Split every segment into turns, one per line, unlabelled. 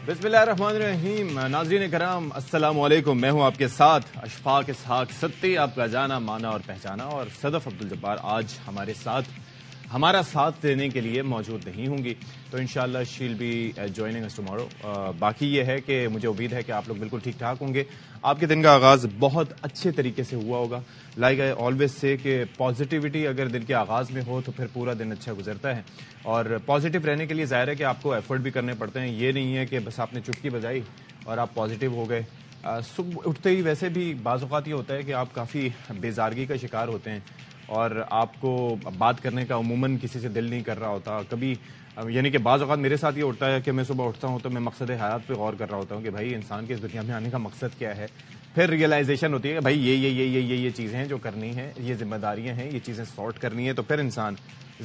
بسم اللہ الرحمن الرحیم. ناظرین کرام السلام علیکم. میں ہوں آپ کے ساتھ اشفاق اسحاق ستی، آپ کا جانا مانا اور پہچانا. اور صدف عبدالجبار آج ہمارا ساتھ دینے کے لیے موجود نہیں ہوں گی، تو انشاءاللہ shall be joining us tomorrow. باقی یہ ہے کہ مجھے امید ہے کہ آپ لوگ بالکل ٹھیک ٹھاک ہوں گے. آپ کے دن کا آغاز بہت اچھے طریقے سے ہوا ہوگا. لائک آئی آلویز سے کہ پازیٹیوٹی اگر دن کے آغاز میں ہو تو پھر پورا دن اچھا گزرتا ہے. اور پازیٹیو رہنے کے لیے ظاہر ہے کہ آپ کو ایفرٹ بھی کرنے پڑتے ہیں. یہ نہیں ہے کہ بس آپ نے چٹکی بجائی اور آپ پازیٹیو ہو گئے. صبح اٹھتے ہی ویسے بھی بعض اوقات یہ ہوتا ہے کہ آپ کافی بیزارگی کا شکار ہوتے ہیں اور آپ کو بات کرنے کا عموماً کسی سے دل نہیں کر رہا ہوتا. کبھی یعنی کہ بعض اوقات میرے ساتھ یہ ہوتا ہے کہ میں صبح اٹھتا ہوں تو میں مقصد حیات پہ غور کر رہا ہوتا ہوں کہ بھائی انسان کے اس دنیا میں آنے کا مقصد کیا ہے. پھر ریئلائزیشن ہوتی ہے کہ بھائی یہ چیزیں ہیں جو کرنی ہیں، یہ ذمہ داریاں ہیں، یہ چیزیں سارٹ کرنی ہیں. تو پھر انسان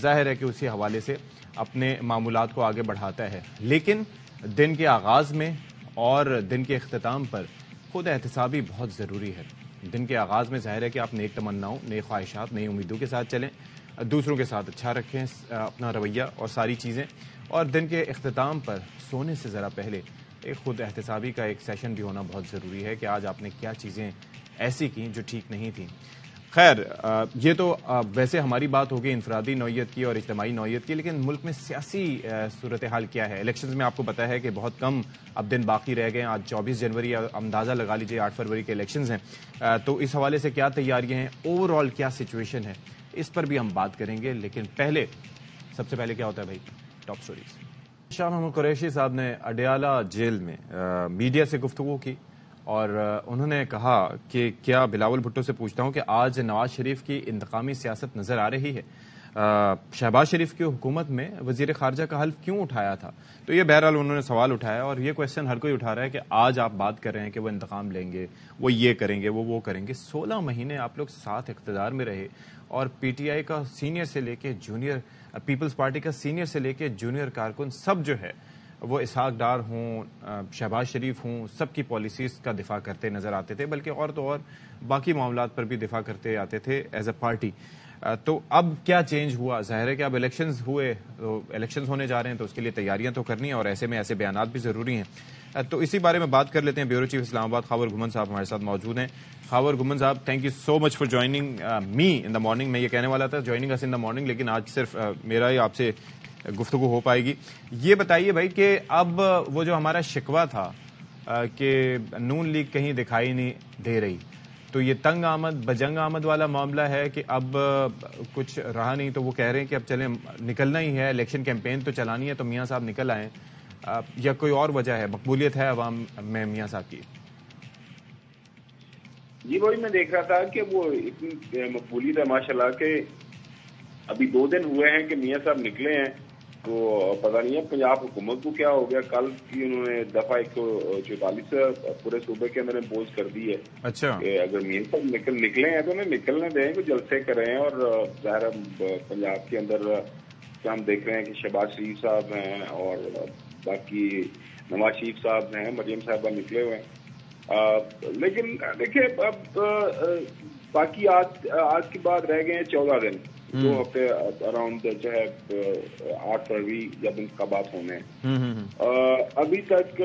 ظاہر ہے کہ اسی حوالے سے اپنے معمولات کو آگے بڑھاتا ہے. لیکن دن کے آغاز میں اور دن کے اختتام پر خود احتسابی بہت ضروری ہے. دن کے آغاز میں ظاہر ہے کہ آپ نیک تمناؤں، نیک خواہشات، نئی امیدوں کے ساتھ چلیں، دوسروں کے ساتھ اچھا رکھیں اپنا رویہ اور ساری چیزیں. اور دن کے اختتام پر سونے سے ذرا پہلے ایک خود احتسابی کا ایک سیشن بھی ہونا بہت ضروری ہے کہ آج آپ نے کیا چیزیں ایسی کی جو ٹھیک نہیں تھیں. خیر، یہ تو ویسے ہماری بات ہوگی انفرادی نوعیت کی اور اجتماعی نوعیت کی، لیکن ملک میں سیاسی صورتحال کیا ہے؟ الیکشنز میں آپ کو پتا ہے کہ بہت کم اب دن باقی رہ گئے ہیں. آج 24 جنوری، اندازہ لگا لیجئے 8 فروری کے الیکشنز ہیں. تو اس حوالے سے کیا تیاریاں ہیں، اوور آل کیا سچویشن ہے، اس پر بھی ہم بات کریں گے. لیکن سب سے پہلے کیا ہوتا ہے بھائی؟ Top stories. شاہ محمود قریشی صاحب نے اڈیالہ جیل میں میڈیا سے گفتگو کی اور انہوں نے کہا کہ کیا بلاول بھٹو سے پوچھتا ہوں کہ آج نواز شریف کی انتقامی سیاست نظر آ رہی ہے؟ شہباز شریف کی حکومت میں وزیر خارجہ کا حلف کیوں اٹھایا تھا؟ تو یہ بہرحال انہوں نے سوال اٹھایا اور یہ کویسچن ہر کوئی اٹھا رہا ہے کہ آج آپ بات کر رہے ہیں کہ وہ انتقام لیں گے، وہ یہ کریں گے، وہ کریں گے. 16 مہینے آپ لوگ ساتھ اقتدار میں رہے اور پی ٹی آئی کا سینئر سے لے کے جونیئر، پیپلز پارٹی کا سینئر سے لے کے جونیئر کارکن سب جو ہے وہ اسحاق ڈار ہوں، شہباز شریف ہوں، سب کی پالیسیز کا دفاع کرتے نظر آتے تھے، بلکہ اور تو اور باقی معاملات پر بھی دفاع کرتے آتے تھے ایز اے پارٹی. تو اب کیا چینج ہوا؟ ظاہر ہے کہ اب الیکشنز ہوئے، تو الیکشنز ہونے جا رہے ہیں تو اس کے لیے تیاریاں تو کرنی ہیں اور ایسے میں ایسے بیانات بھی ضروری ہیں. تو اسی بارے میں بات کر لیتے ہیں. بیورو چیف اسلام آباد خاور گھمن صاحب ہمارے ساتھ موجود ہیں. خاور گھمن صاحب، thank you so much for joining me in the morning. میں یہ کہنے والا تھا joining us in the morning, لیکن آج صرف میرا ہی آپ سے گفتگو ہو پائے گی. یہ بتائیے بھائی کہ اب وہ جو ہمارا شکوہ تھا کہ نون لیگ کہیں دکھائی نہیں دے رہی، تو یہ تنگ آمد بجنگ آمد والا معاملہ ہے کہ اب کچھ رہا نہیں تو وہ کہہ رہے ہیں کہ اب چلیں نکلنا ہی ہے، الیکشن کیمپین تو چلانی ہے تو میاں صاحب نکل آئیں، یا کوئی اور وجہ ہے؟ مقبولیت ہے عوام میں میاں صاحب کی؟
جی وہی میں دیکھ رہا تھا کہ وہ اتنی مقبولیت ہے ماشاءاللہ کہ ابھی 2 دن ہوئے ہیں کہ میاں صاحب نکلے ہیں. تو پتہ نہیں ہے پنجاب حکومت کو کیا ہو گیا، کل کی انہوں نے دفعہ 144 پورے صوبے کے اندر امپوز کر دی ہے.
اچھا،
کہ اگر میاں صاحب نکلے ہیں تو انہیں نکلنے دیں، کوئی جلسے کریں. اور ظاہر پنجاب کے اندر ہم دیکھ رہے ہیں کہ شہباز شریف صاحب ہیں اور باقی نواز شریف صاحب ہیں، مریم صاحبہ نکلے ہوئے ہیں. لیکن دیکھیں اب باقی آج کے بعد رہ گئے ہیں 14 دن، 2 ہفتے اراؤنڈ جو ہے 8 فروری جب انتخابات ہونے ہیں. ابھی تک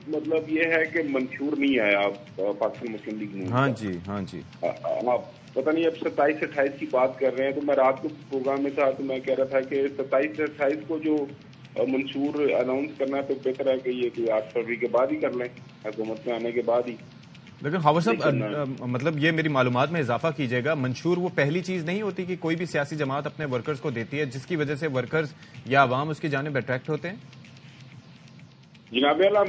مطلب یہ ہے کہ منشور نہیں آیا پاکستان مسلم لیگ نون.
ہاں جی ہاں جی،
پتہ نہیں اب 27 28 کی بات کر رہے ہیں. تو میں رات کو پروگرام میں تھا تو میں کہہ رہا تھا کہ 27 سے 28 کو جو منشور اناؤنس کرنا ہے تو بہتر ہے کہ یہ کوئی 8 فروری کے بعد ہی کر لیں، حکومت میں آنے کے بعد ہی.
لیکن خاور صاحب مطلب یہ میری معلومات میں اضافہ کیجیے گا، منشور وہ پہلی چیز نہیں ہوتی کہ کوئی بھی سیاسی جماعت اپنے ورکرز کو دیتی ہے جس کی وجہ سے ورکرز یا عوام اس کی جانب اٹریکٹ ہوتے ہیں؟
جناب اعلیٰ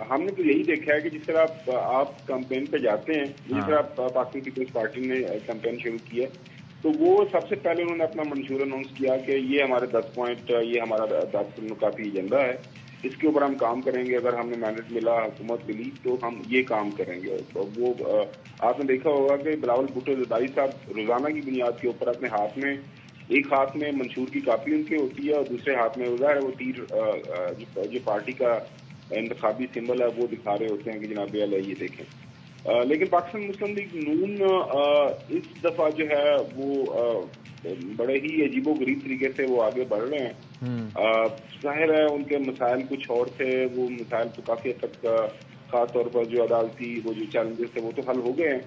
ہم نے تو یہی دیکھا ہے کہ جس طرح آپ کمپین پہ جاتے ہیں، جس طرح پاکستان پیپلز پارٹی نے کمپین شروع کی ہے تو وہ سب سے پہلے انہوں نے اپنا منشور اناؤنس کیا کہ یہ ہمارے 10 پوائنٹ، یہ ہمارا 10 نکاتی ایجنڈا ہے، اس کے اوپر ہم کام کریں گے. اگر ہمیں مینڈیٹ ملا، حکومت ملی تو ہم یہ کام کریں گے. وہ آپ نے دیکھا ہوگا کہ بلاول بھٹو زرداری صاحب روزانہ کی بنیاد کے اوپر اپنے ہاتھ میں، ایک ہاتھ میں منشور کی کاپی ان کے ہوتی ہے اور دوسرے ہاتھ میں وہ تیر جو پارٹی کا انتخابی سمبل ہے وہ دکھا رہے ہوتے ہیں کہ جناب علیہ یہ دیکھیں. لیکن پاکستان مسلم لیگ نون اس دفعہ جو ہے وہ بڑے ہی عجیب و غریب طریقے سے وہ آگے بڑھ رہے ہیں. ظاہر ہے ان کے مسائل کچھ اور تھے, وہ مسائل تو کافی حد تک خاص طور پر جو عدالتی وہ جو چیلنجز تھے وہ تو حل ہو گئے ہیں.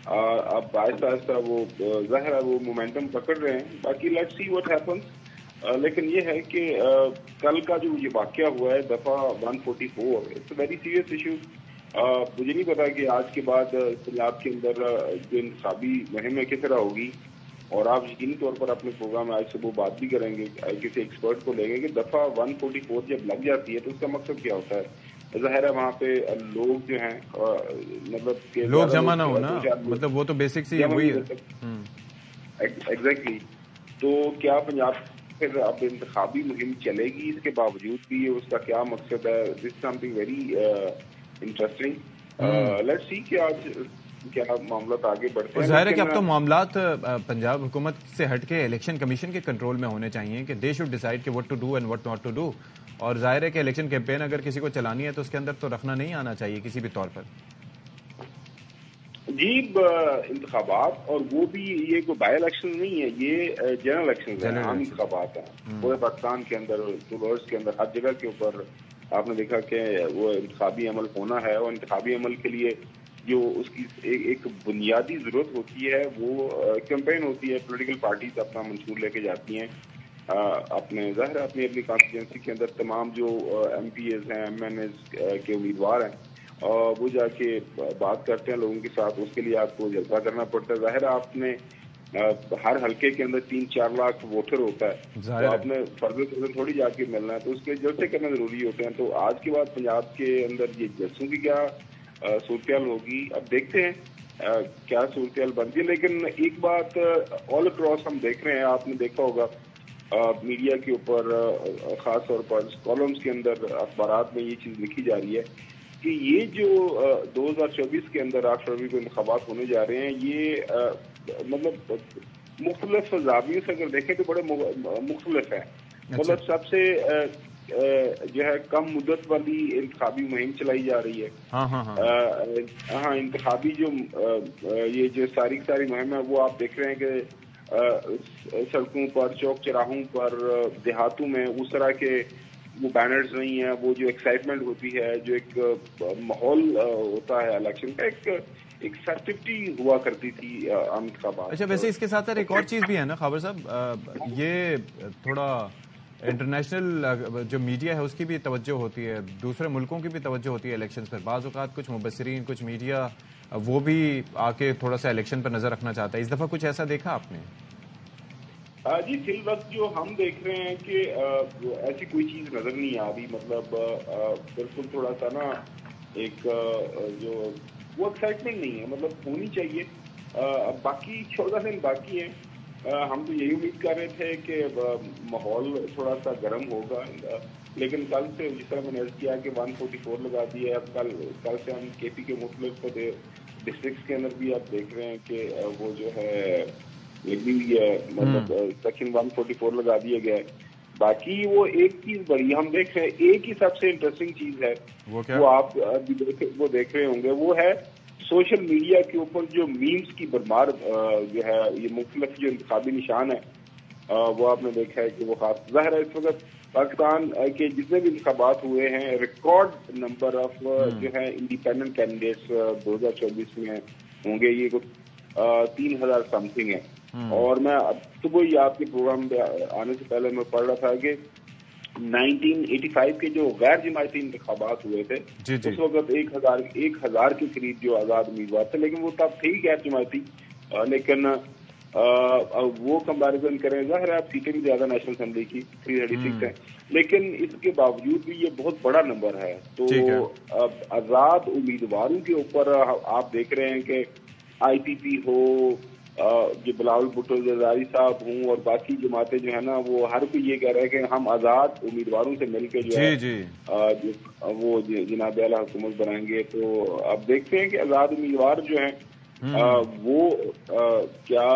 اب آہستہ آہستہ وہ ظاہر ہے وہ مومنٹم پکڑ رہے ہیں. باقی لیٹس سی واٹ ہیپنس. لیکن یہ ہے کہ کل کا جو یہ واقعہ ہوا ہے دفعہ 144, it's a very serious issue. مجھے نہیں پتا کہ آج کے بعد پنجاب کے اندر جو انتخابی مہم ہے کس طرح ہوگی, اور آپ یقینی طور پر اپنے پروگرام میں آج صبح بات بھی کریں گے, کسی ایکسپرٹ کو لیں گے کہ دفعہ 144 جب لگ جاتی ہے تو اس کا مقصد کیا ہوتا ہے. ظاہر ہے وہاں پہ لوگ جو ہیں مطلب
لوگ جمع نہ ہونا, مطلب وہ تو بیسک سی وہی ہے.
ایگزیکٹلی. تو کیا پنجاب پھر اب انتخابی مہم چلے گی اس کے باوجود بھی, اس کا کیا مقصد ہے؟ This something very interesting. Let's see کہ آج کیا معاملات آگے بڑھتے ہیں.
ظاہر ہے کہ اب تو معاملات پنجاب حکومت سے ہٹ کے الیکشن کمیشن کے کنٹرول میں ہونے چاہیے کہ دے شوڈ ڈیسائیڈ کہ what to do and what not to do. اور ظاہر ہے کہ الیکشن کیمپین اگر کسی کو چلانی ہے تو اس کے اندر تو رکھنا نہیں آنا چاہیے کسی بھی طور پر.
جی انتخابات, اور وہ بھی یہ کوئی بائی الیکشن نہیں ہے, یہ جنرل الیکشن ہیں, عام انتخابات ہیں پورے پاکستان کے اندر, ورلڈ کے اندر, ہر جگہ کے اوپر. آپ نے دیکھا کہ وہ انتخابی عمل ہونا ہے, اور انتخابی عمل کے لیے جو اس کی ایک بنیادی ضرورت ہوتی ہے وہ کیمپین ہوتی ہے. پولیٹیکل پارٹیز اپنا منشور لے کے جاتی ہیں اپنے ظاہر اپنی کانسٹیچوئنسی کے اندر. تمام جو ایم پی ایز ہیں, ایم این ایز کے امیدوار ہیں, وہ جا کے بات کرتے ہیں لوگوں کے ساتھ. اس کے لیے آپ کو جلسہ کرنا پڑتا ہے. ظاہر آپ نے ہر حلقے کے اندر 3-4 لاکھ ووٹر ہوتا ہے, تو آپ نے فرض تھوڑی جا کے ملنا ہے, تو اس کے جلسے کرنا ضروری ہوتے ہیں. تو آج کے بعد پنجاب کے اندر یہ جلسوں کی کیا صورتحال ہوگی, اب دیکھتے ہیں کیا صورتحال بنتی ہے. لیکن ایک بات آل اکراس ہم دیکھ رہے ہیں, آپ نے دیکھا ہوگا میڈیا کے اوپر, خاص طور پر کالمز کے اندر, اخبارات میں یہ چیز لکھی جا رہی ہے کہ یہ جو 2024 کے اندر 8 فروری کو انتخابات ہونے جا رہے ہیں, یہ مطلب مختلف زاویوں سے اگر دیکھیں تو بڑے مختلف ہیں. مطلب سب سے جو ہے کم مدت والی انتخابی مہم چلائی جا رہی ہے. ہاں انتخابی جو یہ جو ساری مہم ہے وہ آپ دیکھ رہے ہیں کہ سڑکوں پر, چوک چراہوں پر, دیہاتوں میں اس طرح کے وہ بینرز نہیں ہیں. وہ جو ایکسائٹمنٹ ہوتی ہے, جو ایک ماحول ہوتا ہے الیکشن کا, ایک فیسٹیوٹی ہوا کرتی تھی عام انتخابات.
اچھا, ویسے اس کے ساتھ ایک اور چیز بھی ہے نا خابر صاحب, یہ تھوڑا انٹرنیشنل جو میڈیا ہے اس کی بھی توجہ ہوتی ہے, دوسرے ملکوں کی بھی توجہ ہوتی ہے الیکشنز پر. بعض اوقات کچھ مبصرین, کچھ میڈیا وہ بھی آ کے تھوڑا سا الیکشن پر نظر رکھنا چاہتا ہے. اس دفعہ کچھ ایسا دیکھا آپ نے؟
جی فی الوقت جو ہم دیکھ رہے ہیں کہ ایسی کوئی چیز نظر نہیں آ رہی. مطلب بالکل تھوڑا سا نا ایک جو وہ ایکسائٹمنٹ نہیں ہے, مطلب ہونی چاہیے. باقی 14 دن باقی ہیں. ہم تو یہی امید کر رہے تھے کہ ماحول تھوڑا سا گرم ہوگا, لیکن کل سے جس طرح میں نے عرض کیا کہ 144 لگا دیا ہے. اب کل سے ہم کے پی کے مختلف ڈسٹرکٹس کے اندر بھی آپ دیکھ رہے ہیں کہ وہ جو ہے لگی ہوئی ہے, مطلب سیکشن 144 لگا دیا گیا ہے. باقی وہ ایک چیز بڑی ہم دیکھ رہے ہیں, ایک ہی سب سے انٹرسٹنگ چیز ہے وہ آپ وہ دیکھ رہے ہوں گے, وہ ہے سوشل میڈیا کے اوپر جو میمز کی برمار جو ہے, یہ مختلف جو انتخابی نشان ہے وہ آپ نے دیکھا ہے کہ وہ خاص ظاہر ہے اس وقت پاکستان کے جتنے بھی انتخابات ہوئے ہیں ریکارڈ نمبر آف جو ہے انڈیپینڈنٹ کینڈیڈیٹس 2024 میں ہوں گے. یہ کچھ 3,000 سم تھنگ ہے. اور میں اب صبح ہی آپ کے پروگرام پہ آنے سے پہلے میں پڑھ رہا تھا کہ 1985 کے جو غیر جماعتی انتخابات ہوئے تھے اس وقت 1,000 کے قریب جو آزاد امیدوار تھے, لیکن وہ تب تھے ہی غیر جماعتی. لیکن وہ کمپیریزن کریں, ظاہر ہے آپ سیٹیں بھی زیادہ نیشنل اسمبلی کی 336 ہیں, لیکن اس کے باوجود بھی یہ بہت بڑا نمبر ہے. تو آزاد امیدواروں کے اوپر آپ دیکھ رہے ہیں کہ آئی پی پی ہو, جو بلاول بھٹو زرداری صاحب ہوں, اور باقی جماعتیں جو ہے نا وہ ہر کوئی یہ کہہ رہے ہیں کہ ہم آزاد امیدواروں سے مل کے جو ہے وہ جناب اعلیٰ حکومت بنائیں گے. تو اب دیکھتے ہیں کہ آزاد امیدوار جو ہیں وہ کیا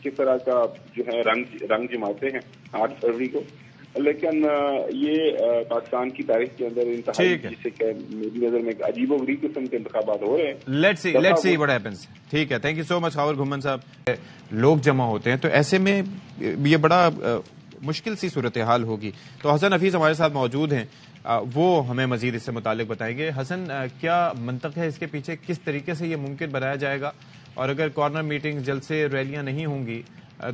کس طرح کا جو ہے رنگ جماتے ہیں 8 فروری کو. لیکن یہ پاکستان کی تاریخ کے اندر انتہائی جسے کہ میری نظر میں عجیب و غریب قسم کے انتخابات ہو رہے ہیں.
Let's see what happens. ٹھیک ہے, تھینک یو سو مچ خاور گھمن صاحب. لوگ جمع ہوتے ہیں تو ایسے میں یہ بڑا مشکل سی صورتحال ہوگی. تو حسن حفیظ ہمارے ساتھ موجود ہیں, وہ ہمیں مزید اس سے متعلق بتائیں گے. حسن, کیا منطق ہے اس کے پیچھے, کس طریقے سے یہ ممکن بنایا جائے گا, اور اگر کارنر میٹنگ جلسے ریلیاں نہیں ہوں گی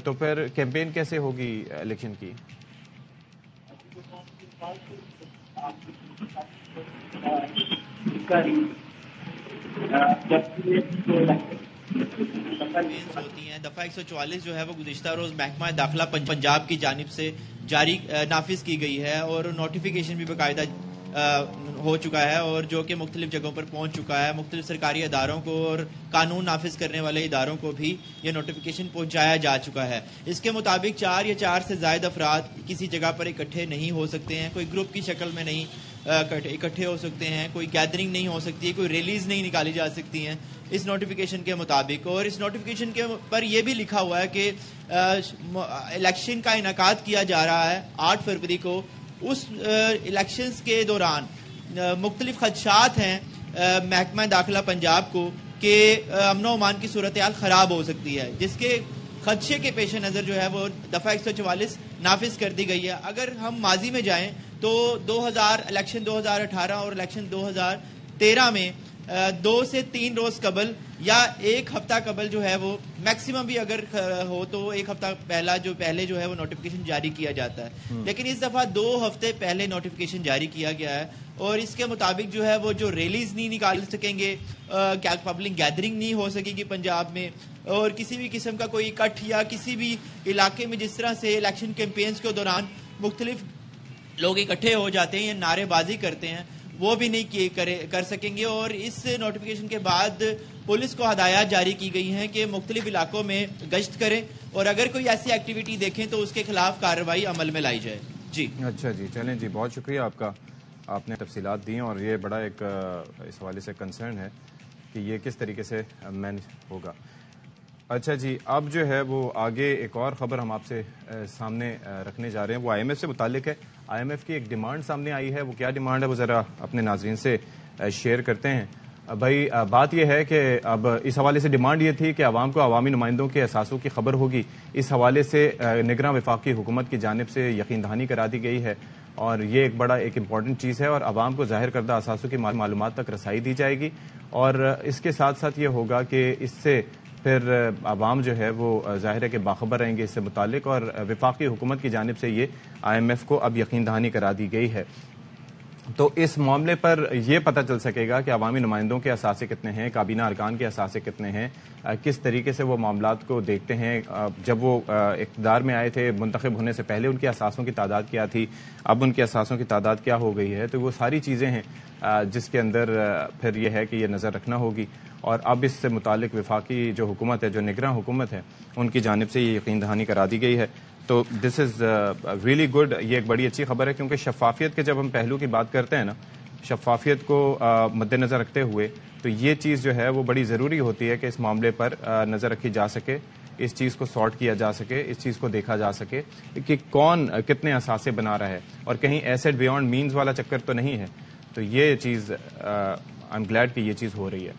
تو پھر کیمپین کیسے ہوگی الیکشن کی؟
ہوتی ہیں. دفعہ 144 جو ہے وہ گزشتہ روز محکمہ داخلہ پنجاب کی جانب سے جاری نافذ کی گئی ہے, اور نوٹیفیکیشن بھی باقاعدہ ہو چکا ہے, اور جو کہ مختلف جگہوں پر پہنچ چکا ہے. مختلف سرکاری اداروں کو اور قانون نافذ کرنے والے اداروں کو بھی یہ نوٹیفیکیشن پہنچایا جا چکا ہے. اس کے مطابق 4 یا 4 سے زائد افراد کسی جگہ پر اکٹھے نہیں ہو سکتے ہیں, کوئی گروپ کی شکل میں نہیں اکٹھے ہو سکتے ہیں, کوئی گیدرنگ نہیں ہو سکتی ہے, کوئی ریلیز نہیں نکالی جا سکتی ہیں اس نوٹیفیکیشن کے مطابق. اور اس نوٹیفیکیشن کے پر یہ بھی لکھا ہوا ہے کہ الیکشن کا انعقاد کیا جا رہا ہے 8 فروری کو. اس الیکشنز کے دوران مختلف خدشات ہیں محکمہ داخلہ پنجاب کو کہ امن و امان کی صورتحال خراب ہو سکتی ہے, جس کے خدشے کے پیش نظر جو ہے وہ دفعہ 144 نافذ کر دی گئی ہے. اگر ہم ماضی میں جائیں تو الیکشن 2018 اور الیکشن 2013 میں 2 سے 3 روز قبل یا 1 ہفتہ قبل جو ہے وہ میکسیمم بھی اگر ہو تو 1 ہفتہ پہلے جو ہے وہ نوٹیفیکیشن جاری کیا جاتا ہے. لیکن اس دفعہ 2 ہفتے پہلے نوٹیفیکیشن جاری کیا گیا ہے, اور اس کے مطابق جو ہے وہ جو ریلیز نہیں نکال سکیں گے, پبلک گیدرنگ نہیں ہو سکے گی پنجاب میں, اور کسی بھی قسم کا کوئی اکٹھ یا کسی بھی علاقے میں جس طرح سے الیکشن کیمپینز کے دوران مختلف لوگ اکٹھے ہو جاتے ہیں یا نعرے بازی کرتے ہیں, وہ بھی نہیں کر سکیں گے. اور اس نوٹیفیکیشن کے بعد پولیس کو ہدایات جاری کی گئی ہیں کہ مختلف علاقوں میں گشت کریں, اور اگر کوئی ایسی ایکٹیویٹی دیکھیں تو اس کے خلاف کارروائی عمل میں لائی جائے. جی
اچھا جی, چلیں جی, بہت شکریہ آپ کا, آپ نے تفصیلات دی ہیں, اور یہ بڑا ایک اس حوالے سے کنسرن ہے کہ یہ کس طریقے سے مینج ہوگا. اچھا جی, اب جو ہے وہ آگے ایک اور خبر ہم آپ سے سامنے رکھنے جا رہے ہیں, وہ آئی ایم ایف سے متعلق ہے. آئی ایم ایف کی ایک ڈیمانڈ سامنے آئی ہے, وہ کیا ڈیمانڈ ہے وہ ذرا اپنے ناظرین سے شیئر کرتے ہیں. بھائی, بات یہ ہے کہ اب اس حوالے سے ڈیمانڈ یہ تھی کہ عوام کو عوامی نمائندوں کے اثاثوں کی خبر ہوگی. اس حوالے سے نگراں وفاقی حکومت کی جانب سے یقین دہانی کرا دی گئی ہے, اور یہ ایک بڑا ایک امپورٹنٹ چیز ہے, اور عوام کو ظاہر کردہ اثاثوں کی معلومات تک رسائی دی جائے گی. اور اس کے ساتھ ساتھ یہ ہوگا کہ اس سے پھر عوام جو ہے وہ ظاہر ہے کہ باخبر رہیں گے اس سے متعلق, اور وفاقی حکومت کی جانب سے یہ آئی ایم ایف کو اب یقین دہانی کرا دی گئی ہے. تو اس معاملے پر یہ پتہ چل سکے گا کہ عوامی نمائندوں کے اثاثے کتنے ہیں, کابینہ ارکان کے اثاثے کتنے ہیں, کس طریقے سے وہ معاملات کو دیکھتے ہیں. جب وہ اقتدار میں آئے تھے منتخب ہونے سے پہلے ان کے اثاثوں کی تعداد کیا تھی, اب ان کے اثاثوں کی تعداد کیا ہو گئی ہے. تو وہ ساری چیزیں ہیں جس کے اندر پھر یہ ہے کہ یہ نظر رکھنا ہوگی, اور اب اس سے متعلق وفاقی جو حکومت ہے, جو نگراں حکومت ہے, ان کی جانب سے یہ یقین دہانی کرا دی گئی ہے. تو دس از ریئلی گڈ, یہ ایک بڑی اچھی خبر ہے, کیونکہ شفافیت کے جب ہم پہلو کی بات کرتے ہیں نا, شفافیت کو مد نظر رکھتے ہوئے, تو یہ چیز جو ہے وہ بڑی ضروری ہوتی ہے کہ اس معاملے پر نظر رکھی جا سکے, اس چیز کو سارٹ کیا جا سکے, اس چیز کو دیکھا جا سکے کہ کون کتنے اثاثے بنا رہا ہے, اور کہیں ایسڈ بیونڈ مینز والا چکر تو نہیں ہے. تو یہ چیز آئی ایم گلیڈ کہ یہ چیز ہو رہی ہے.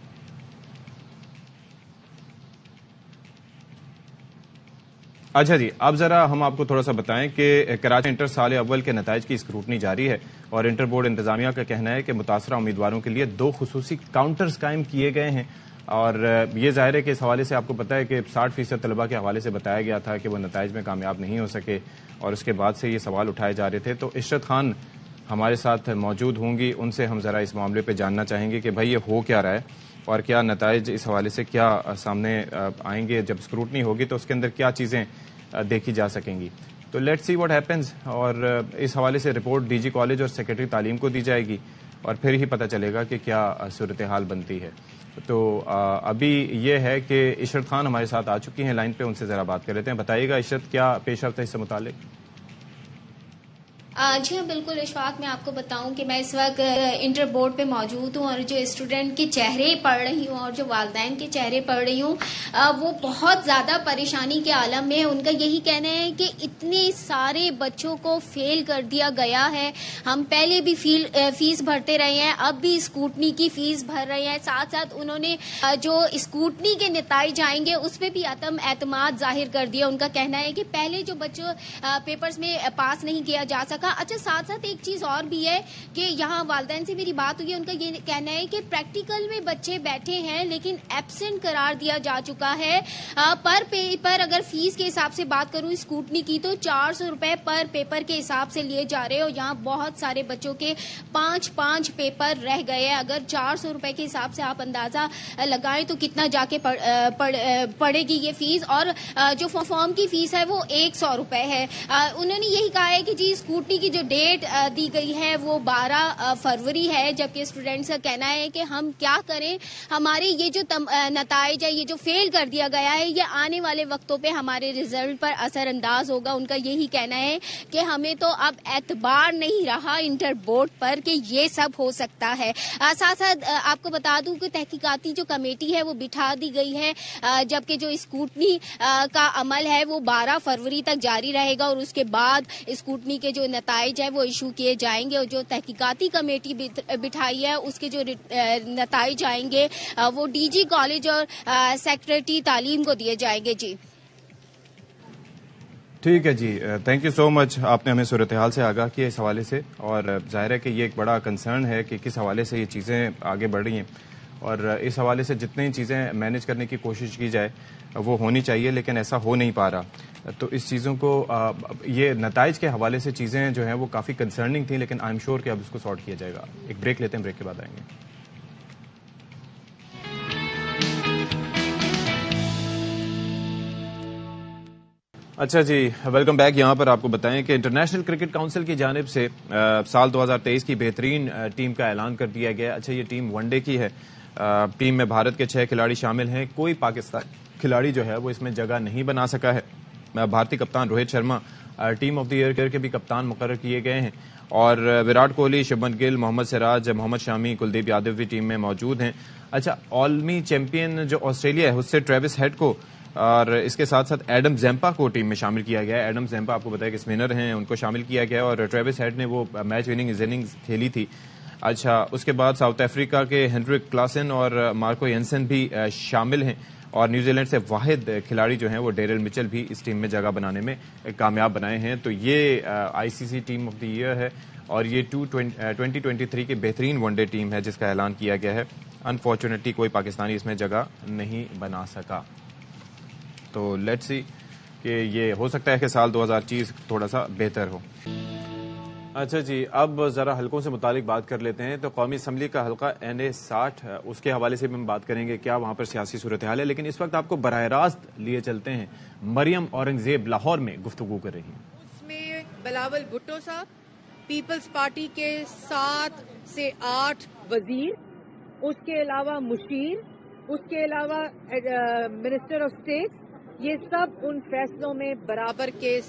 اچھا جی, اب ذرا ہم آپ کو تھوڑا سا بتائیں کہ کراچی انٹر سال اول کے نتائج کی اسکروٹنی جاری ہے, اور انٹر بورڈ انتظامیہ کا کہنا ہے کہ متاثرہ امیدواروں کے لیے 2 خصوصی کاؤنٹرز قائم کیے گئے ہیں. اور یہ ظاہر ہے کہ اس حوالے سے آپ کو پتا ہے کہ 60% طلباء کے حوالے سے بتایا گیا تھا کہ وہ نتائج میں کامیاب نہیں ہو سکے, اور اس کے بعد سے یہ سوال اٹھائے جا رہے تھے. تو عشرت خان ہمارے ساتھ موجود ہوں گی, ان سے ہم ذرا اس معاملے پہ جاننا چاہیں گے کہ بھائی یہ ہو کیا رہا ہے, اور کیا نتائج اس حوالے سے کیا سامنے آئیں گے, جب اسکروٹنی ہوگی تو اس کے اندر کیا چیزیں دیکھی جا سکیں گی. تو لیٹ سی واٹ ہیپنز, اور اس حوالے سے رپورٹ ڈی جی کالج اور سیکرٹری تعلیم کو دی جائے گی, اور پھر ہی پتہ چلے گا کہ کیا صورتحال بنتی ہے. تو ابھی یہ ہے کہ عشرت خان ہمارے ساتھ آ چکی ہیں لائن پہ, ان سے ذرا بات کر لیتے ہیں. بتائیے گا عشرت, کیا پیش رفت ہے اس سے متعلق؟
جی ہاں بالکل اشفاق، میں آپ کو بتاؤں کہ میں اس وقت انٹر بورڈ پہ موجود ہوں اور جو اسٹوڈنٹ کے چہرے پڑھ رہی ہوں اور جو والدین کے چہرے پڑھ رہی ہوں وہ بہت زیادہ پریشانی کے عالم میں. ان کا یہی کہنا ہے کہ اتنے سارے بچوں کو فیل کر دیا گیا ہے. ہم پہلے بھی فیس بھرتے رہے ہیں، اب بھی اسکوٹنی کی فیس بھر رہے ہیں. ساتھ ساتھ انہوں نے جو اسکوٹنی کے نتائج آئیں گے اس پہ بھی عدم اعتماد ظاہر کر دیا. ان کا کہنا ہے کہ پہلے جو بچوں پیپرز میں پاس نہیں کیا جا سکا. اچھا ساتھ ساتھ ایک چیز اور بھی ہے کہ یہاں والدین سے میری بات ہوئی، ان کا یہ کہنا ہے کہ پریکٹیکل میں بچے بیٹھے ہیں لیکن ایبسنٹ قرار دیا جا چکا ہے. پر پیپر اگر فیس کے حساب سے بات کروں اسکوٹنی کی تو 400 روپے پر پیپر کے حساب سے لیے جا رہے. اور یہاں بہت سارے بچوں کے 5 پیپر رہ گئے ہیں. اگر 400 روپے کے حساب سے آپ اندازہ لگائیں تو کتنا جا کے پڑے گی یہ فیس. اور جو فارم کی فیس ہے وہ 100 روپے ہے. انہوں نے یہی کہا ہے کہ جی اسکوٹنی کی جو ڈیٹ دی گئی ہے وہ 12 فروری ہے، جبکہ اسٹوڈینٹس کا کہنا ہے کہ ہم کیا کریں، ہمارے یہ جو نتائج ہے، یہ جو فیل کر دیا گیا ہے، یہ آنے والے وقتوں پہ ہمارے ریزلٹ پر اثر انداز ہوگا. ان کا یہی کہنا ہے کہ ہمیں تو اب اعتبار نہیں رہا انٹر بورڈ پر کہ یہ سب ہو سکتا ہے. ساتھ ساتھ آپ کو بتا دوں کہ تحقیقاتی جو کمیٹی ہے وہ بٹھا دی گئی ہے، جبکہ جو اسکوٹنی کا عمل ہے وہ 12 فروری تک جاری رہے گا اور اس کے بعد اسکوٹنی کے جو نتائج ہے وہ ایشو کیے جائیں گے. اور جو تحقیقاتی کمیٹی بٹھائی ہے اس کے جو نتائج آئیں گے وہ ڈی جی کالج اور سیکریٹری تعلیم کو دیے جائیں گے. جی
ٹھیک ہے جی، تھینک یو سو مچ. آپ نے ہمیں صورتحال سے آگاہ کیا اس حوالے سے، اور ظاہر ہے کہ یہ ایک بڑا کنسرن ہے کہ کس حوالے سے یہ چیزیں آگے بڑھ رہی ہیں، اور اس حوالے سے جتنی چیزیں مینیج کرنے کی کوشش کی جائے وہ ہونی چاہیے، لیکن ایسا ہو نہیں پا رہا. تو اس چیزوں کو یہ نتائج کے حوالے سے چیزیں جو ہیں وہ کافی کنسرننگ تھیں، لیکن آئی ایم شیور کہ اب اس کو سارٹ کیا جائے گا. ایک بریک لیتے ہیں، بریک کے بعد آئیں گے. اچھا جی، ویلکم بیک. یہاں پر آپ کو بتائیں کہ انٹرنیشنل کرکٹ کونسل کی جانب سے سال 2023 کی بہترین ٹیم کا اعلان کر دیا گیا. اچھا یہ ٹیم ون ڈے کی ہے. ٹیم میں بھارت کے 6 کھلاڑی شامل ہیں. کوئی پاکستان کھلاڑی جو ہے وہ اس میں جگہ نہیں بنا سکا ہے. بھارتی کپتان Rohit Sharma team of the year کے بھی کپتان مقرر کیے گئے ہیں، اور وراٹ کوہلی، شبمن گل، محمد سراج، محمد شامی، کلدیپ یادو بھی ٹیم میں موجود ہیں. اچھا عالمی چیمپئن جو آسٹریلیا ہے اس سے ٹریوس ہیڈ کو اور اس کے ساتھ ساتھ ایڈم زیمپا کو ٹیم میں شامل کیا گیا ہے. ایڈم زیمپا آپ کو بتایا کہ اسپنر ہیں، ان کو شامل کیا گیا، اور ٹریوس ہیڈ نے وہ میچ وننگ اننگز کھیلی تھی. اچھا اس کے بعد ساؤتھ افریقہ کے ہینڈرک کلاسن اور مارکو ینسن بھی شامل ہیں، اور نیوزی لینڈ سے واحد کھلاڑی جو ہیں وہ ڈیرل مچل بھی اس ٹیم میں جگہ بنانے میں کامیاب بنائے ہیں. تو یہ آئی سی سی ٹیم آف دی ایئر ہے، اور یہ 2023 کی بہترین ون ڈے ٹیم ہے جس کا اعلان کیا گیا ہے. انفارچونیٹلی کوئی پاکستانی اس میں جگہ نہیں بنا سکا. تو لیٹ سی کہ یہ ہو سکتا ہے کہ سال 2024 تھوڑا سا بہتر ہو. اچھا جی، اب ذرا حلقوں سے متعلق بات کر لیتے ہیں. تو قومی اسمبلی کا حلقہ NA60 اس کے حوالے سے بھی ہم بات کریں گے کیا وہاں پر سیاسی صورتحال ہے، لیکن اس وقت آپ کو براہ راست لیے چلتے ہیں. مریم اورنگزیب لاہور میں گفتگو کر رہی ہیں.
اس میں بلاول بھٹو صاحب، پیپلز پارٹی کے 7 سے 8 وزیر، اس کے علاوہ مشیر، اس کے علاوہ منسٹر آف اسٹیٹ، یہ سب ان فیصلوں میں برابر کے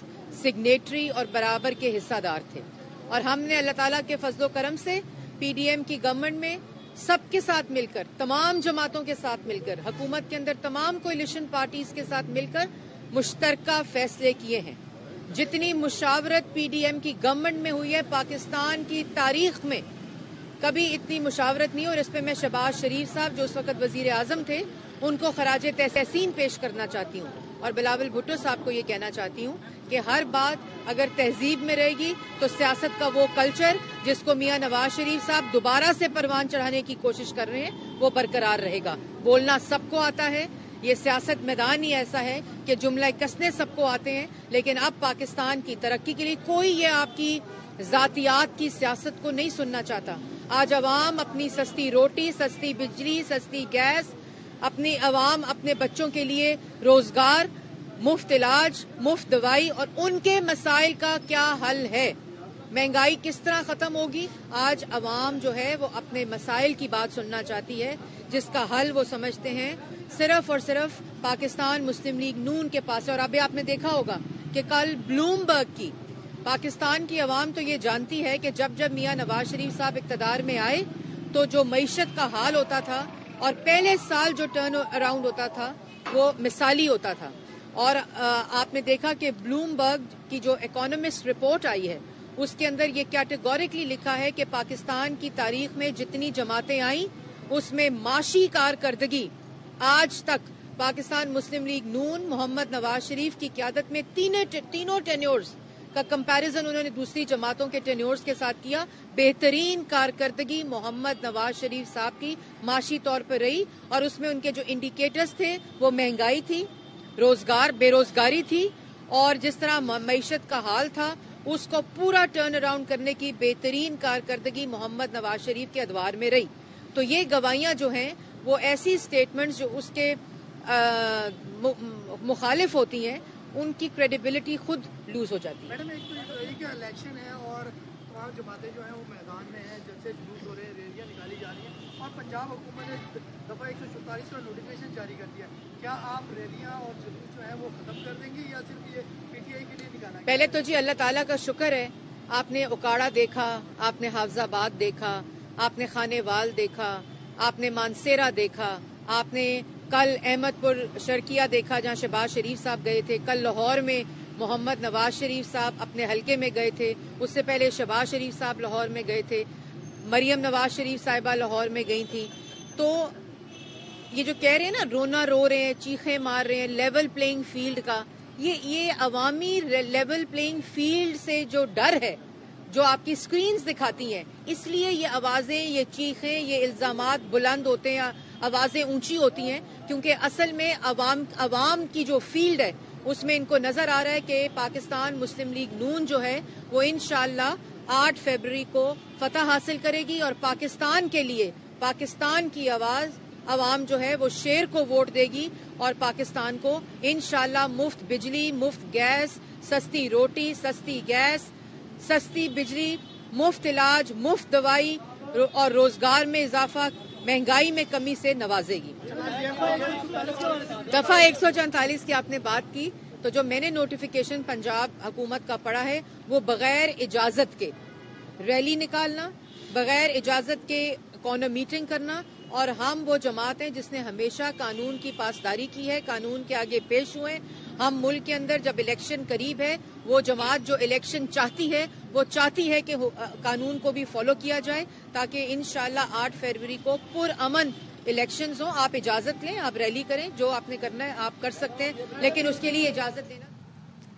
سگنیٹری اور برابر کے حصہ دار تھے. اور ہم نے اللہ تعالیٰ کے فضل و کرم سے پی ڈی ایم کی گورنمنٹ میں سب کے ساتھ مل کر، تمام جماعتوں کے ساتھ مل کر، حکومت کے اندر تمام کولیشن پارٹیز کے ساتھ مل کر مشترکہ فیصلے کیے ہیں. جتنی مشاورت پی ڈی ایم کی گورنمنٹ میں ہوئی ہے پاکستان کی تاریخ میں کبھی اتنی مشاورت نہیں. اور اس پہ میں شہباز شریف صاحب جو اس وقت وزیر اعظم تھے ان کو خراج تحسین پیش کرنا چاہتی ہوں، اور بلاول بھٹو صاحب کو یہ کہنا چاہتی ہوں کہ ہر بات اگر تہذیب میں رہے گی تو سیاست کا وہ کلچر جس کو میاں نواز شریف صاحب دوبارہ سے پروان چڑھانے کی کوشش کر رہے ہیں وہ برقرار رہے گا. بولنا سب کو آتا ہے، یہ سیاست میدان ہی ایسا ہے کہ جملہ کسنے سب کو آتے ہیں، لیکن اب پاکستان کی ترقی کے لیے کوئی یہ آپ کی ذاتیات کی سیاست کو نہیں سننا چاہتا. آج عوام اپنی سستی روٹی، سستی بجلی، سستی گیس، اپنی عوام اپنے بچوں کے لیے روزگار، مفت علاج، مفت دوائی، اور ان کے مسائل کا کیا حل ہے، مہنگائی کس طرح ختم ہوگی. آج عوام جو ہے وہ اپنے مسائل کی بات سننا چاہتی ہے، جس کا حل وہ سمجھتے ہیں صرف اور صرف پاکستان مسلم لیگ نون کے پاس ہے. اور ابھی آپ نے دیکھا ہوگا کہ کل بلوم برگ کی پاکستان کی عوام تو یہ جانتی ہے کہ جب جب میاں نواز شریف صاحب اقتدار میں آئے تو جو معیشت کا حال ہوتا تھا اور پہلے سال جو ٹرن اراؤنڈ ہوتا تھا وہ مثالی ہوتا تھا. اور آپ نے دیکھا کہ بلومبرگ کی جو اکانومسٹ رپورٹ آئی ہے اس کے اندر یہ کیٹیگوریکلی لکھا ہے کہ پاکستان کی تاریخ میں جتنی جماعتیں آئیں اس میں معاشی کارکردگی آج تک پاکستان مسلم لیگ نون محمد نواز شریف کی قیادت میں تینوں ٹینیورز کا کمپیریزن انہوں نے دوسری جماعتوں کے ٹینیورز کے ساتھ کیا. بہترین کارکردگی محمد نواز شریف صاحب کی معاشی طور پر رہی اور اس میں ان کے جو انڈیکیٹرز تھے وہ مہنگائی تھی, بے روزگاری تھی اور جس طرح معیشت کا حال تھا اس کو پورا ٹرن اراؤنڈ کرنے کی بہترین کارکردگی محمد نواز شریف کے ادوار میں رہی. تو یہ گواہیاں جو ہیں وہ ایسی سٹیٹمنٹس جو اس کے مخالف ہوتی ہیں ان کی کریڈیبلٹی خود لوز ہو جاتی ہے.
میڈم ایک الیکشن ہے اور تمام جماعتیں جو ہیں وہ میدان میں ہیں, جلسے جلوس ہو رہے ہیں, ریلیاں نکالی جا رہی ہیں اور پنجاب حکومت نے دفعہ 144 کا نوٹیفکیشن جاری کر دیا. کیا آپ ریلیاں اور جلوس جو ہیں وہ ختم کر دیں گے یا صرف یہ پی ٹی آئی کے لیے نکالا؟
پہلے تو جی اللہ تعالیٰ کا شکر ہے, آپ نے اکاڑا دیکھا, آپ نے حافظ آباد دیکھا, آپ نے خانے وال دیکھا, آپ نے مانسیرا دیکھا, آپ نے کل احمد پور شرکیہ دیکھا جہاں شہباز شریف صاحب گئے تھے, کل لاہور میں محمد نواز شریف صاحب اپنے حلقے میں گئے تھے, اس سے پہلے شہباز شریف صاحب لاہور میں گئے تھے, مریم نواز شریف صاحبہ لاہور میں گئی تھیں. تو یہ جو کہہ رہے ہیں نا رونا رو رہے ہیں, چیخیں مار رہے ہیں, لیول پلینگ فیلڈ کا, یہ عوامی لیول پلینگ فیلڈ سے جو ڈر ہے جو آپ کی سکرینز دکھاتی ہیں, اس لیے یہ آوازیں, یہ چیخیں, یہ الزامات بلند ہوتے ہیں, آوازیں اونچی ہوتی ہیں کیونکہ اصل میں عوام کی جو فیلڈ ہے اس میں ان کو نظر آ رہا ہے کہ پاکستان مسلم لیگ نون جو ہے وہ انشاءاللہ 8 فروری کو فتح حاصل کرے گی اور پاکستان کے لیے پاکستان کی آواز عوام جو ہے وہ شیر کو ووٹ دے گی اور پاکستان کو انشاءاللہ مفت بجلی, مفت گیس, سستی روٹی, سستی گیس, سستی بجلی, مفت علاج, مفت دوائی اور روزگار میں اضافہ, مہنگائی میں کمی سے نوازے گی. دفعہ 144 کی آپ نے بات کی تو جو میں نے نوٹیفیکیشن پنجاب حکومت کا پڑھا ہے وہ بغیر اجازت کے ریلی نکالنا, بغیر اجازت کے کارنر میٹنگ کرنا, اور ہم وہ جماعت ہیں جس نے ہمیشہ قانون کی پاسداری کی ہے, قانون کے آگے پیش ہوئے. ہم ملک کے اندر جب الیکشن قریب ہے وہ جماعت جو الیکشن چاہتی ہے وہ چاہتی ہے کہ قانون کو بھی فالو کیا جائے تاکہ انشاءاللہ 8 فروری کو پرامن الیکشنز ہوں. آپ اجازت لیں, آپ ریلی کریں, جو آپ نے کرنا ہے آپ کر سکتے ہیں, لیکن اس کے لیے اجازت لینا.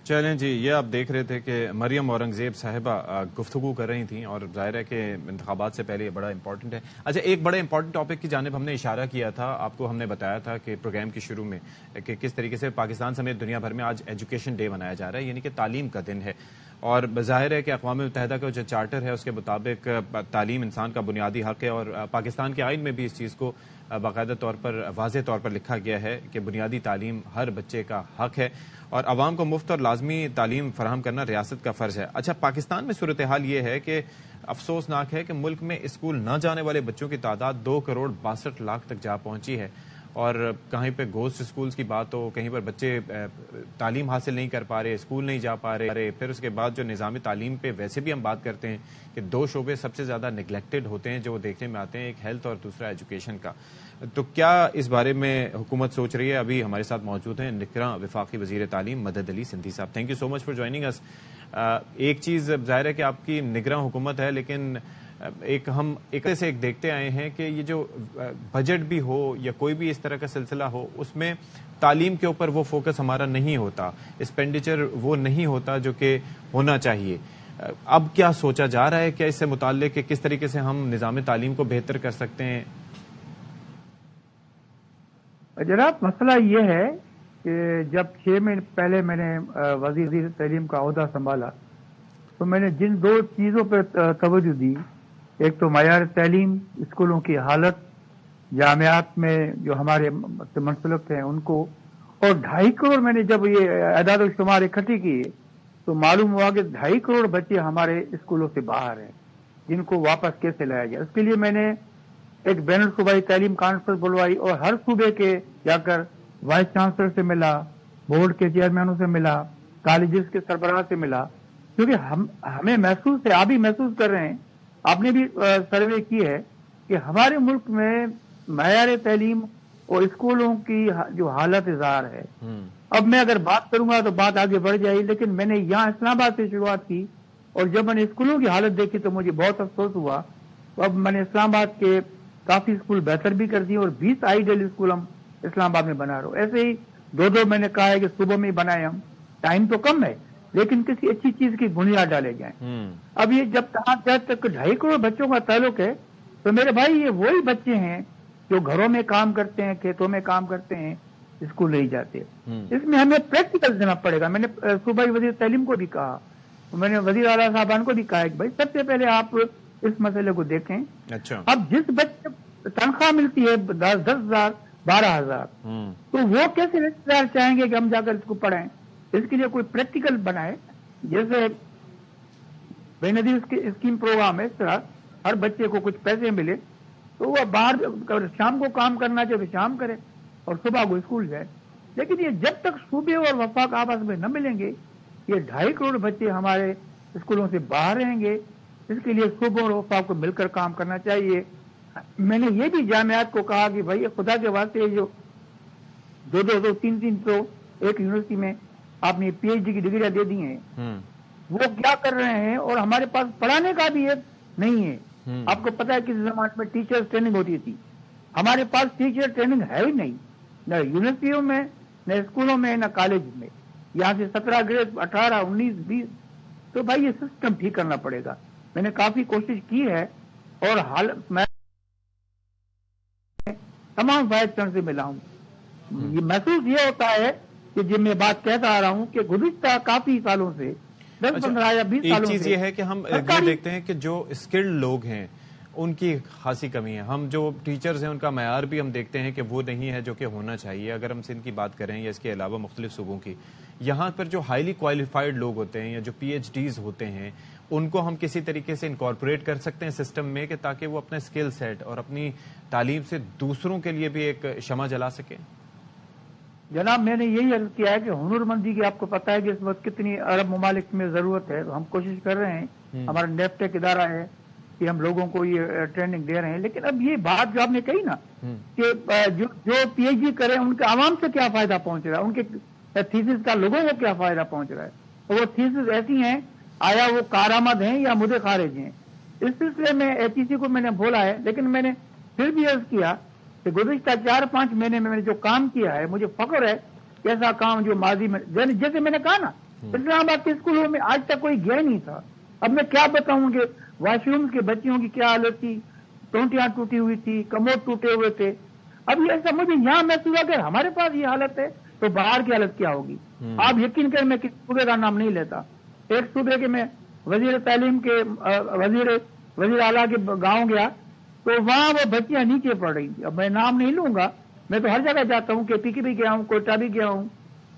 چلیں جی, یہ آپ دیکھ رہے تھے کہ مریم اورنگزیب صاحبہ گفتگو کر رہی تھیں اور ظاہر ہے کہ انتخابات سے پہلے یہ بڑا امپورٹنٹ ہے. اچھا, ایک بڑا امپورٹنٹ ٹاپک کی جانب ہم نے اشارہ کیا تھا, آپ کو ہم نے بتایا تھا کہ پروگرام کے شروع میں کہ کس طریقے سے پاکستان سمیت دنیا بھر میں آج ایجوکیشن ڈے منایا جا رہا ہے, یعنی کہ تعلیم کا دن ہے. اور ظاہر ہے کہ اقوام متحدہ کا جو چارٹر ہے اس کے مطابق تعلیم انسان کا بنیادی حق ہے اور پاکستان کے آئین میں بھی اس چیز کو باقاعدہ طور پر واضح طور پر لکھا گیا ہے کہ بنیادی تعلیم ہر بچے کا حق ہے اور عوام کو مفت اور لازمی تعلیم فراہم کرنا ریاست کا فرض ہے. اچھا, پاکستان میں صورتحال یہ ہے کہ افسوسناک ہے کہ ملک میں اسکول نہ جانے والے بچوں کی تعداد 2,62,00,000 تک جا پہنچی ہے اور کہیں پہ گھوسٹ اسکولز کی بات ہو, کہیں پر بچے تعلیم حاصل نہیں کر پا رہے, اسکول نہیں جا پا رہے. پھر اس کے بعد جو نظام تعلیم پہ ویسے بھی ہم بات کرتے ہیں کہ 2 شعبے سب سے زیادہ نگلیکٹڈ ہوتے ہیں جو وہ دیکھنے میں آتے ہیں, ایک ہیلتھ اور دوسرا ایجوکیشن کا. تو کیا اس بارے میں حکومت سوچ رہی ہے؟ ابھی ہمارے ساتھ موجود ہیں نکراں وفاقی وزیر تعلیم مدد Ali Sindhi sahab. Thank you so much for joining us. ایک چیز ظاہر ہے کہ آپ کی نگراں حکومت ہے, لیکن ہم ایک دیکھتے آئے ہیں کہ یہ جو بجٹ بھی ہو یا کوئی بھی اس طرح کا سلسلہ ہو اس میں تعلیم کے اوپر وہ فوکس ہمارا نہیں ہوتا, ایکسپینڈیچر وہ نہیں ہوتا جو کہ ہونا چاہیے. اب کیا سوچا جا رہا ہے کیا اس سے متعلق کہ کس طریقے سے ہم نظام تعلیم کو بہتر کر سکتے ہیں؟
جناب, مسئلہ یہ ہے کہ جب 6 مہینے پہلے میں نے وزیر تعلیم کا عہدہ سنبھالا تو میں نے جن 2 چیزوں پہ توجہ دی, ایک تو معیار تعلیم, اسکولوں کی حالت, جامعات میں جو ہمارے منسلک ہیں ان کو, اور 2.5 کروڑ میں نے جب یہ اعداد و شمار اکٹھے کیے تو معلوم ہوا کہ 2.5 کروڑ بچے ہمارے اسکولوں سے باہر ہیں جن کو واپس کیسے لایا جائے. اس کے لیے میں نے ایک بین الصوبائی تعلیم کانفرنس بلوائی اور ہر صوبے کے جا کر وائس چانسلر سے ملا, بورڈ کے چیئرمینوں سے ملا, کالجز کے سربراہ سے ملا کیونکہ ہمیں محسوس ہے، آپ بھی محسوس کر رہے ہیں، آپ نے بھی سروے کی ہے کہ ہمارے ملک میں معیار تعلیم اور اسکولوں کی جو حالت زار ہے. اب میں اگر بات کروں گا تو بات آگے بڑھ جائے گی، لیکن میں نے یہاں اسلام آباد سے شروعات کی اور جب میں نے اسکولوں کی حالت دیکھی تو مجھے بہت افسوس ہوا. اب میں نے اسلام آباد کے کافی اسکول بہتر بھی کر دیے اور 20 آئیڈیل اسکول ہم اسلام آباد میں بنا رہے. ایسے ہی دو میں نے کہا ہے کہ صبح میں ہی بنائے ہم، ٹائم تو کم ہے لیکن کسی اچھی چیز کی بنیاد ڈالے جائیں. اب یہ جب تک 2.5 کروڑ بچوں کا تعلق ہے تو میرے بھائی یہ وہی بچے ہیں جو گھروں میں کام کرتے ہیں، کھیتوں میں کام کرتے ہیں، اسکول نہیں جاتے. اس میں ہمیں پریکٹیکل دینا پڑے گا. میں نے صوبائی وزیر تعلیم کو بھی کہا، میں نے وزیر اعلیٰ صاحبان کو بھی کہا کہ بھائی سب سے پہلے آپ اس مسئلے کو دیکھیں. اب جس بچے تنخواہ ملتی ہے 10,000 12,000 تو وہ کیسے رشتہ چاہیں گے کہ ہم جا کر اس کو پڑھائیں؟ اس کے لیے کوئی پریکٹیکل بنائے، جیسے بے نظیر اسکیم پروگرام ہے، اس طرح ہر بچے کو کچھ پیسے ملے تو وہ باہر شام کو کام کرنا چاہے تو شام کرے اور صبح کو اسکول جائے. لیکن یہ جب تک صوبے اور وفاق آپس میں نہ ملیں گے یہ 2.5 کروڑ بچے ہمارے اسکولوں سے باہر رہیں گے. اس کے لیے صوبوں اور وفاق کو مل کر کام کرنا چاہیے. میں نے یہ بھی جامعات کو کہا کہ بھائی خدا کے واسطے جو 200 300 ایک یونیورسٹی میں آپ نے پی ایچ ڈی کی ڈگریاں دے دی ہیں، وہ کیا کر رہے ہیں اور ہمارے پاس پڑھانے کا بھی ایک نہیں ہے. آپ کو پتا ہے کس زمانے میں ٹیچر ٹریننگ ہوتی تھی، ہمارے پاس ٹیچر ٹریننگ ہے ہی نہیں، نہ یونیورسٹیوں میں نہ اسکولوں میں نہ کالج میں. یہاں سے 17 گریڈ 18 19 20 تو بھائی یہ سسٹم ٹھیک کرنا پڑے گا. میں نے کافی کوشش کی ہے اور میں تمام وائس چینل سے ملا ہوں. یہ محسوس یہ ہوتا ہے کہ جب میں بات کہتا آ رہا ہوں کہ گزشتہ کافی سالوں سے 10-15 یا 20 سالوں سے
ایک چیز یہ ہے کہ ہم یہ دیکھتے ہیں کہ جو اسکلڈ لوگ ہیں ان کی خاصی کمی ہے. ہم جو ٹیچرز ہیں ان کا معیار بھی ہم دیکھتے ہیں کہ وہ نہیں ہے جو کہ ہونا چاہیے. اگر ہم سندھ کی بات کریں یا اس کے علاوہ مختلف صوبوں کی، یہاں پر جو ہائیلی کوالیفائڈ لوگ ہوتے ہیں یا جو پی ایچ ڈیز ہوتے ہیں ان کو ہم کسی طریقے سے انکارپوریٹ کر سکتے ہیں سسٹم میں کہ تاکہ وہ اپنے اسکل سیٹ اور اپنی تعلیم سے دوسروں کے لیے بھی ایک شمع جلا سکیں.
جناب میں نے یہی عرض کیا ہے کہ ہنر مندی کی آپ کو پتا ہے کہ اس وقت کتنی عرب ممالک میں ضرورت ہے. تو ہم کوشش کر رہے ہیں، ہمارا نیپٹیک ادارہ ہے کہ ہم لوگوں کو یہ ٹریننگ دے رہے ہیں. لیکن اب یہ بات جو آپ نے کہی نا کہ جو پی ایچ ڈی کرے ان کے عوام سے کیا فائدہ پہنچ رہا ہے، ان کے تھیسس کا لوگوں کو کیا فائدہ پہنچ رہا ہے، وہ تھیسس ایسی ہیں آیا وہ کارآمد ہیں یا مدے خارج ہیں. اس سلسلے میں ایچ ای سی کو میں نے بولا ہے، لیکن میں نے پھر بھی عرض کیا کہ گزشتہ 4-5 مہینے میں نے جو کام کیا ہے مجھے فخر ہے کہ ایسا کام جو ماضی میں جیسے میں نے کہا نا اسلام آباد کے اسکولوں میں آج تک کوئی گیا نہیں تھا. اب میں کیا بتاؤں کہ واش رومز کے بچیوں کی کیا حالت تھی، ٹونٹیاں ٹوٹی ہوئی تھی، کموڈ ٹوٹے ہوئے تھے. اب یہ ایسا مجھے یہاں محسوس ہوا کہ ہمارے پاس یہ حالت ہے تو باہر کی حالت کیا ہوگی. آپ یقین کریں میں کسی صوبے کا نام نہیں لیتا، ایک صوبے کے میں وزیر تعلیم کے وزیر اعلیٰ کے گاؤں گیا تو وہاں وہ بچیاں نیچے پڑ رہی تھی. اب میں نام نہیں لوں گا، میں تو ہر جگہ جاتا ہوں، کے پی کے بھی گیا ہوں، کوئٹہ بھی گیا ہوں،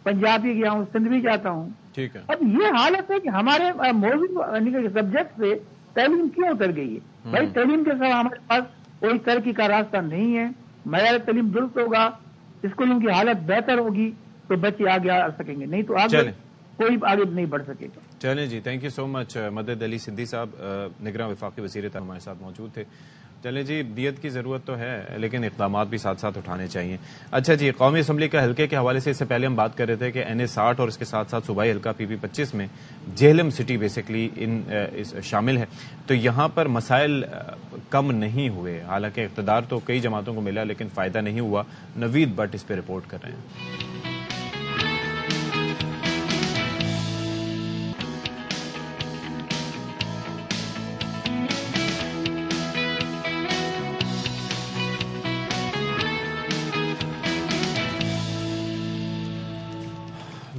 پنجاب بھی گیا ہوں، سندھ بھی جاتا ہوں. اب یہ حالت ہے کہ ہمارے موضوع سبجیکٹ سے تعلیم کیوں اتر گئی ہے. بھائی تعلیم کے ساتھ ہمارے پاس کوئی ترقی کا راستہ نہیں ہے. معیار تعلیم درست ہوگا، اسکولوں کی حالت بہتر ہوگی تو بچے آگے آ سکیں گے، نہیں تو آگے کوئی آگے نہیں بڑھ سکے گا.
چلیں جی، تھینک یو سو مچ. مدد علی سندھی صاحب نگراں وفاقی وزیر تعلیم ہمارے ساتھ موجود تھے. چلیں جی، دیت کی ضرورت تو ہے لیکن اقدامات بھی ساتھ ساتھ اٹھانے چاہیے. اچھا جی، قومی اسمبلی کا حلقے کے حوالے سے اس سے پہلے ہم بات کر رہے تھے کہ این اے 60 اور اس کے ساتھ ساتھ صوبائی حلقہ پی پی 25 میں جہلم سٹی بیسکلی شامل ہے. تو یہاں پر مسائل کم نہیں ہوئے، حالانکہ اقتدار تو کئی جماعتوں کو ملا لیکن فائدہ نہیں ہوا. نوید بٹ اس پہ رپورٹ کر رہے ہیں.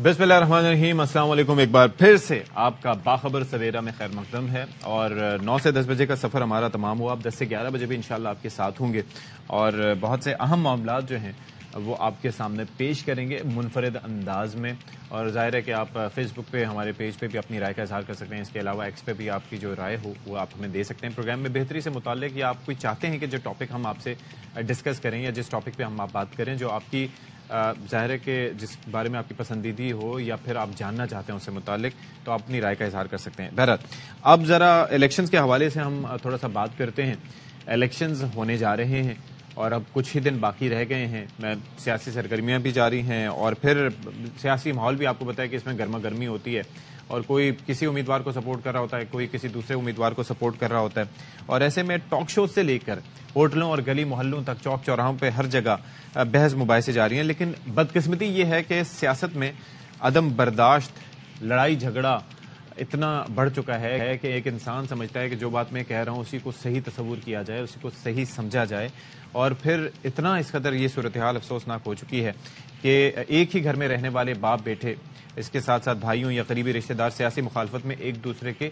بسم اللہ الرحمن الرحیم. السلام علیکم. ایک بار پھر سے آپ کا باخبر سویرا میں خیر مقدم ہے اور 9 سے 10 بجے کا سفر ہمارا تمام ہوا. اب 10 سے 11 بجے بھی انشاءاللہ آپ کے ساتھ ہوں گے اور بہت سے اہم معاملات جو ہیں وہ آپ کے سامنے پیش کریں گے منفرد انداز میں. اور ظاہر ہے کہ آپ فیس بک پہ ہمارے پیج پہ بھی اپنی رائے کا اظہار کر سکتے ہیں. اس کے علاوہ ایکس پہ بھی آپ کی جو رائے ہو وہ آپ ہمیں دے سکتے ہیں. پروگرام میں بہتری سے متعلق یا آپ کوئی چاہتے ہیں کہ جو ٹاپک ہم آپ سے ڈسکس کریں یا جس ٹاپک پہ ہم آپ بات کریں جو آپ کی ظاہر ہے کہ جس بارے میں آپ کی پسندیدی ہو یا پھر آپ جاننا چاہتے ہیں اس سے متعلق تو آپ اپنی رائے کا اظہار کر سکتے ہیں. بہرحال اب ذرا الیکشنز کے حوالے سے ہم تھوڑا سا بات کرتے ہیں. الیکشنز ہونے جا رہے ہیں اور اب کچھ ہی دن باقی رہ گئے ہیں. سیاسی سرگرمیاں بھی جاری ہیں اور پھر سیاسی ماحول بھی آپ کو پتہ ہے کہ اس میں گرما گرمی ہوتی ہے اور کوئی کسی امیدوار کو سپورٹ کر رہا ہوتا ہے, کوئی کسی دوسرے امیدوار کو سپورٹ کر رہا ہوتا ہے. اور ایسے میں ٹاک شو سے لے کر ہوٹلوں اور گلی محلوں تک, چوک چوراہوں پہ ہر جگہ بحث مباحثے جاری ہیں. لیکن بدقسمتی یہ ہے کہ سیاست میں عدم برداشت, لڑائی جھگڑا اتنا بڑھ چکا ہے کہ ایک انسان سمجھتا ہے کہ جو بات میں کہہ رہا ہوں اسی کو صحیح تصور کیا جائے, اسی کو صحیح سمجھا جائے. اور پھر اتنا اس قدر یہ صورتحال افسوسناک ہو چکی ہے کہ ایک ہی گھر میں رہنے والے باپ بیٹے, اس کے ساتھ ساتھ بھائیوں یا قریبی رشتہ دار سیاسی مخالفت میں ایک دوسرے کے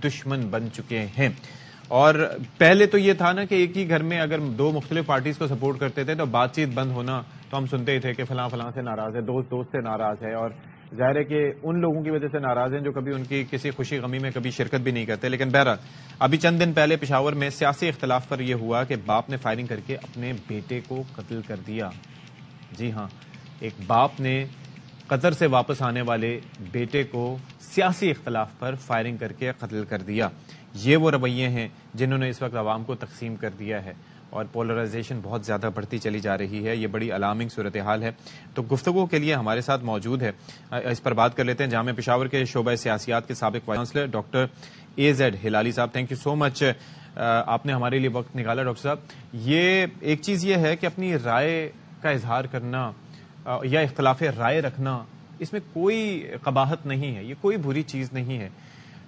دشمن بن چکے ہیں. اور پہلے تو یہ تھا نا کہ ایک ہی گھر میں اگر دو مختلف پارٹیز کو سپورٹ کرتے تھے تو بات چیت بند ہونا تو ہم سنتے ہی تھے کہ فلاں فلاں سے ناراض ہے, دوست سے ناراض ہے, اور ظاہر ہے کہ ان لوگوں کی وجہ سے ناراض ہیں جو کبھی ان کی کسی خوشی غمی میں کبھی شرکت بھی نہیں کرتے. لیکن بہرحال ابھی چند دن پہلے پشاور میں سیاسی اختلاف پر یہ ہوا کہ باپ نے فائرنگ کر کے اپنے بیٹے کو قتل کر دیا. جی ہاں, ایک باپ نے قطر سے واپس آنے والے بیٹے کو سیاسی اختلاف پر فائرنگ کر کے قتل کر دیا. یہ وہ رویے ہیں جنہوں نے اس وقت عوام کو تقسیم کر دیا ہے اور پولرائزیشن بہت زیادہ بڑھتی چلی جا رہی ہے. یہ بڑی الارمنگ صورتحال ہے. تو گفتگو کے لیے ہمارے ساتھ موجود ہے, اس پر بات کر لیتے ہیں جامعہ پشاور کے شعبہ سیاسیات کے سابق vice chancellor doctor AZ Hilali sahab. Thank you so مچ, آپ نے ہمارے لیے وقت نکالا. ڈاکٹر صاحب, یہ ایک چیز یہ ہے کہ اپنی رائے کا اظہار کرنا یا اختلاف رائے رکھنا, اس میں کوئی قباحت نہیں ہے, یہ کوئی بری چیز نہیں ہے.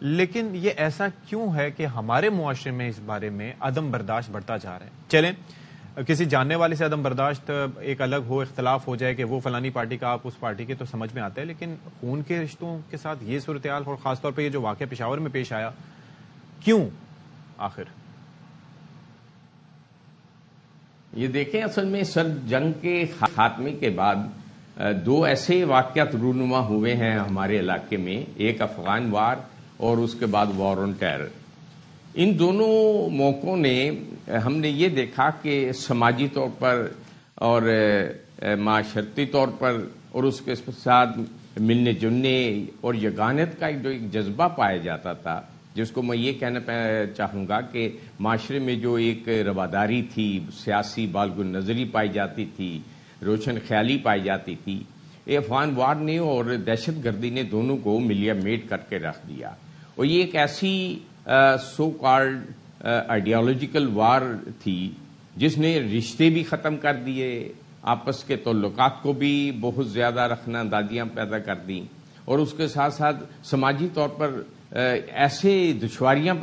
لیکن یہ ایسا کیوں ہے کہ ہمارے معاشرے میں اس بارے میں عدم برداشت بڑھتا جا رہا ہے؟ چلیں کسی جاننے والے سے عدم برداشت ایک الگ ہو, اختلاف ہو جائے کہ وہ فلانی پارٹی کا آپ اس پارٹی کے, تو سمجھ میں آتا ہے. لیکن خون کے رشتوں کے ساتھ یہ صورتحال, اور خاص طور پہ یہ جو واقعہ پشاور میں پیش آیا, کیوں آخر؟
یہ دیکھیں, اصل میں سرد جنگ کے خاتمے کے بعد دو ایسے واقعات رونما ہوئے ہیں ہمارے علاقے میں, ایک افغان وار اور اس کے بعد وار آن ٹیرر. ان دونوں موقعوں نے ہم نے یہ دیکھا کہ سماجی طور پر اور معاشرتی طور پر اور اس کے ساتھ ملنے جلنے اور یگانت کا جو ایک جذبہ پایا جاتا تھا, جس کو میں یہ کہنا چاہوں گا کہ معاشرے میں جو ایک رواداری تھی, سیاسی بالگن نظری پائی جاتی تھی, روشن خیالی پائی جاتی تھی, افغان وار نے اور دہشت گردی نے دونوں کو ملیا میٹ کر کے رکھ دیا. اور یہ ایک ایسی سو کالڈ آئیڈیالوجیکل وار تھی جس نے رشتے بھی ختم کر دیے, آپس کے تعلقات کو بھی بہت زیادہ رکھنا اندازیاں پیدا کر دیں, اور اس کے ساتھ ساتھ سماجی طور پر ایسے دشواریاں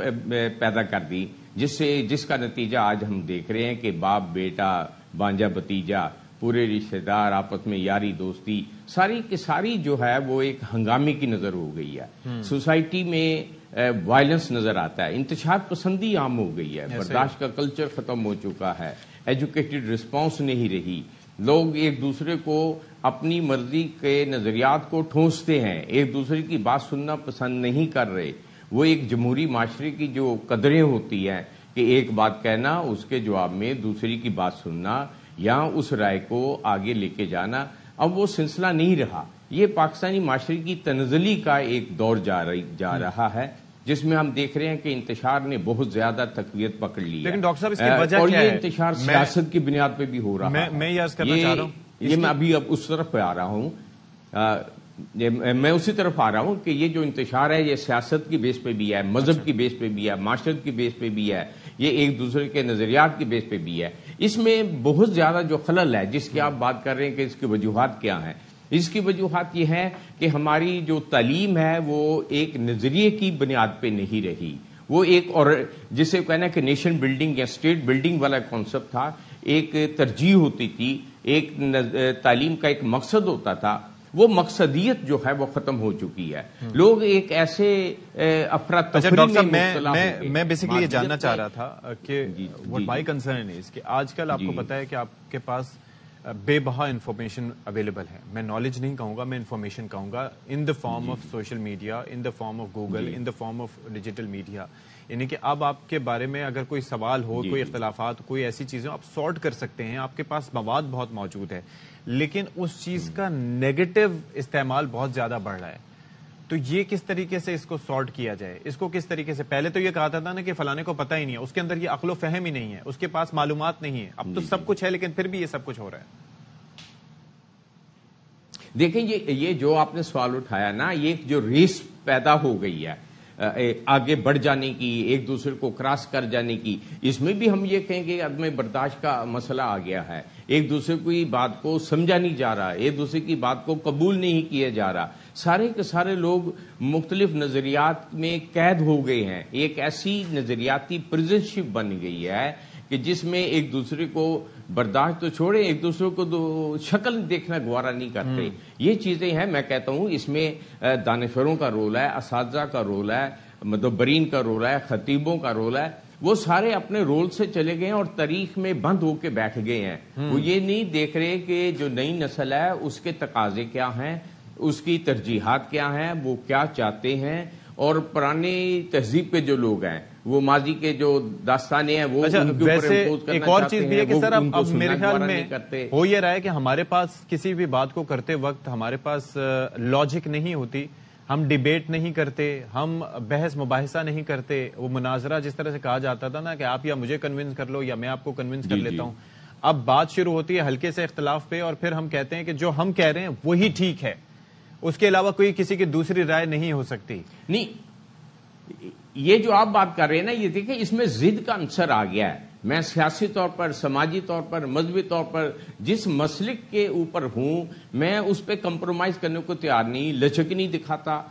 پیدا کر دی جس کا نتیجہ آج ہم دیکھ رہے ہیں کہ باپ بیٹا, بانجا بتیجا, پورے رشتہ دار آپس میں یاری دوستی ساری کی ساری جو ہے وہ ایک ہنگامے کی نظر ہو گئی ہے. سوسائٹی میں وائلنس نظر آتا ہے, انتشار پسندی عام ہو گئی ہے, برداشت کا کلچر ختم ہو چکا ہے, ایجوکیٹڈ رسپانس نہیں رہی, لوگ ایک دوسرے کو اپنی مرضی کے نظریات کو ٹھونستے ہیں, ایک دوسرے کی بات سننا پسند نہیں کر رہے. وہ ایک جمہوری معاشرے کی جو قدریں ہوتی ہیں کہ ایک بات کہنا, اس کے جواب میں دوسری کی بات سننا یا اس رائے کو آگے لے کے جانا, اب وہ سلسلہ نہیں رہا. یہ پاکستانی معاشرے کی تنزلی کا ایک دور جا رہا ہے جس میں ہم دیکھ رہے ہیں کہ انتشار نے بہت زیادہ تقویت پکڑ لی ہے.
لیکن ڈاکٹر صاحب اس کی وجہ
اور
کیا
یہ
ہے؟
انتشار سیاست کی بنیاد پہ بھی ہو رہا ہے.
میں یہ عرض کرنا چاہ رہا ہوں,
یہ میں ابھی اب اس طرف پہ آ رہا ہوں, میں اسی طرف آ رہا ہوں کہ یہ جو انتشار ہے یہ سیاست کی بیس پہ بھی ہے, مذہب کی بیس پہ بھی ہے, معاشرت کی بیس پہ بھی ہے, یہ ایک دوسرے کے نظریات کی بیس پہ بھی ہے. اس میں بہت زیادہ جو خلل ہے جس کی آپ بات کر رہے ہیں کہ اس کی وجوہات کیا ہیں, اس کی وجوہات یہ ہے کہ ہماری جو تعلیم ہے وہ ایک نظریے کی بنیاد پہ نہیں رہی. وہ ایک, اور جسے کہنا کہ نیشن بلڈنگ یا اسٹیٹ بلڈنگ والا کانسیپٹ تھا, ایک ترجیح ہوتی تھی, ایک تعلیم کا ایک مقصد ہوتا تھا, وہ مقصدیت جو ہے وہ ختم ہو چکی ہے. لوگ ایک ایسے افراتفری میں مبتلا ہو گئے.
میں بیسیکلی یہ جاننا چاہ رہا تھا کہ what my concern is کہ آج کل آپ کو پتا ہے کہ آپ کے پاس بے بہا انفارمیشن اویلیبل ہے. میں نالج نہیں کہوں گا, میں انفارمیشن کہوں گا, in the form of social media, in the form of Google, in the form of digital media. یعنی کہ اب آپ کے بارے میں اگر کوئی سوال ہو, کوئی اختلافات, کوئی ایسی چیزیں آپ سارٹ کر سکتے ہیں, آپ کے پاس مواد بہت موجود ہے, لیکن اس چیز کا نیگیٹو استعمال بہت زیادہ بڑھ رہا ہے. تو یہ کس طریقے سے اس کو سارٹ کیا جائے, اس کو کس طریقے سے, پہلے تو یہ کہا تھا نا کہ فلانے کو پتہ ہی نہیں ہے, اس کے اندر یہ عقل و فہم ہی نہیں ہے, اس کے پاس معلومات نہیں ہے. اب تو سب کچھ ہے لیکن پھر بھی یہ سب کچھ ہو رہا ہے.
دیکھیں یہ جو آپ نے سوال اٹھایا نا, یہ جو ریس پیدا ہو گئی ہے آگے بڑھ جانے کی, ایک دوسرے کو کراس کر جانے کی, اس میں بھی ہم یہ کہیں کہ عدم برداشت کا مسئلہ آ گیا ہے. ایک دوسرے کی بات کو سمجھا نہیں جا رہا, ایک دوسرے کی بات کو قبول نہیں کیا جا رہا. سارے کے سارے لوگ مختلف نظریات میں قید ہو گئے ہیں. ایک ایسی نظریاتی پرزن شپ بن گئی ہے کہ جس میں ایک دوسرے کو برداشت تو چھوڑے, ایک دوسرے کو شکل دیکھنا گوارا نہیں کرتے. یہ چیزیں ہیں. میں کہتا ہوں اس میں دانشوروں کا رول ہے, اساتذہ کا رول ہے, مدبرین کا رول ہے, خطیبوں کا رول ہے. وہ سارے اپنے رول سے چلے گئے ہیں اور تاریخ میں بند ہو کے بیٹھ گئے ہیں. وہ یہ نہیں دیکھ رہے کہ جو نئی نسل ہے اس کے تقاضے کیا ہیں, اس کی ترجیحات کیا ہیں, وہ کیا چاہتے ہیں. اور پرانی تہذیب کے جو لوگ ہیں, وہ ماضی کے جو داستانیں ہیں, وہ
ویسے ایک اور چیز بھی ہے کہ سر اب میرے خیال میں ہو یہ رہا ہے کہ ہمارے پاس کسی بھی بات کو کرتے وقت ہمارے پاس لاجک نہیں ہوتی, ہم ڈیبیٹ نہیں کرتے, ہم بحث مباحثہ نہیں کرتے. وہ مناظرہ جس طرح سے کہا جاتا تھا نا کہ آپ یا مجھے کنونس کر لو یا میں آپ کو کنونس کر لیتا ہوں, اب بات شروع ہوتی ہے ہلکے سے اختلاف پہ, اور پھر ہم کہتے ہیں کہ جو ہم کہہ رہے ہیں وہی ٹھیک ہے, اس کے علاوہ کوئی کسی کی دوسری رائے نہیں ہو سکتی.
نہیں, یہ جو آپ بات کر رہے ہیں نا, یہ دیکھیں اس میں ضد کا عنصر آ گیا ہے. میں سیاسی طور پر, سماجی طور پر, مذہبی طور پر جس مسلک کے اوپر ہوں, میں اس پہ کمپرومائز کرنے کو تیار نہیں, لچک نہیں دکھاتا,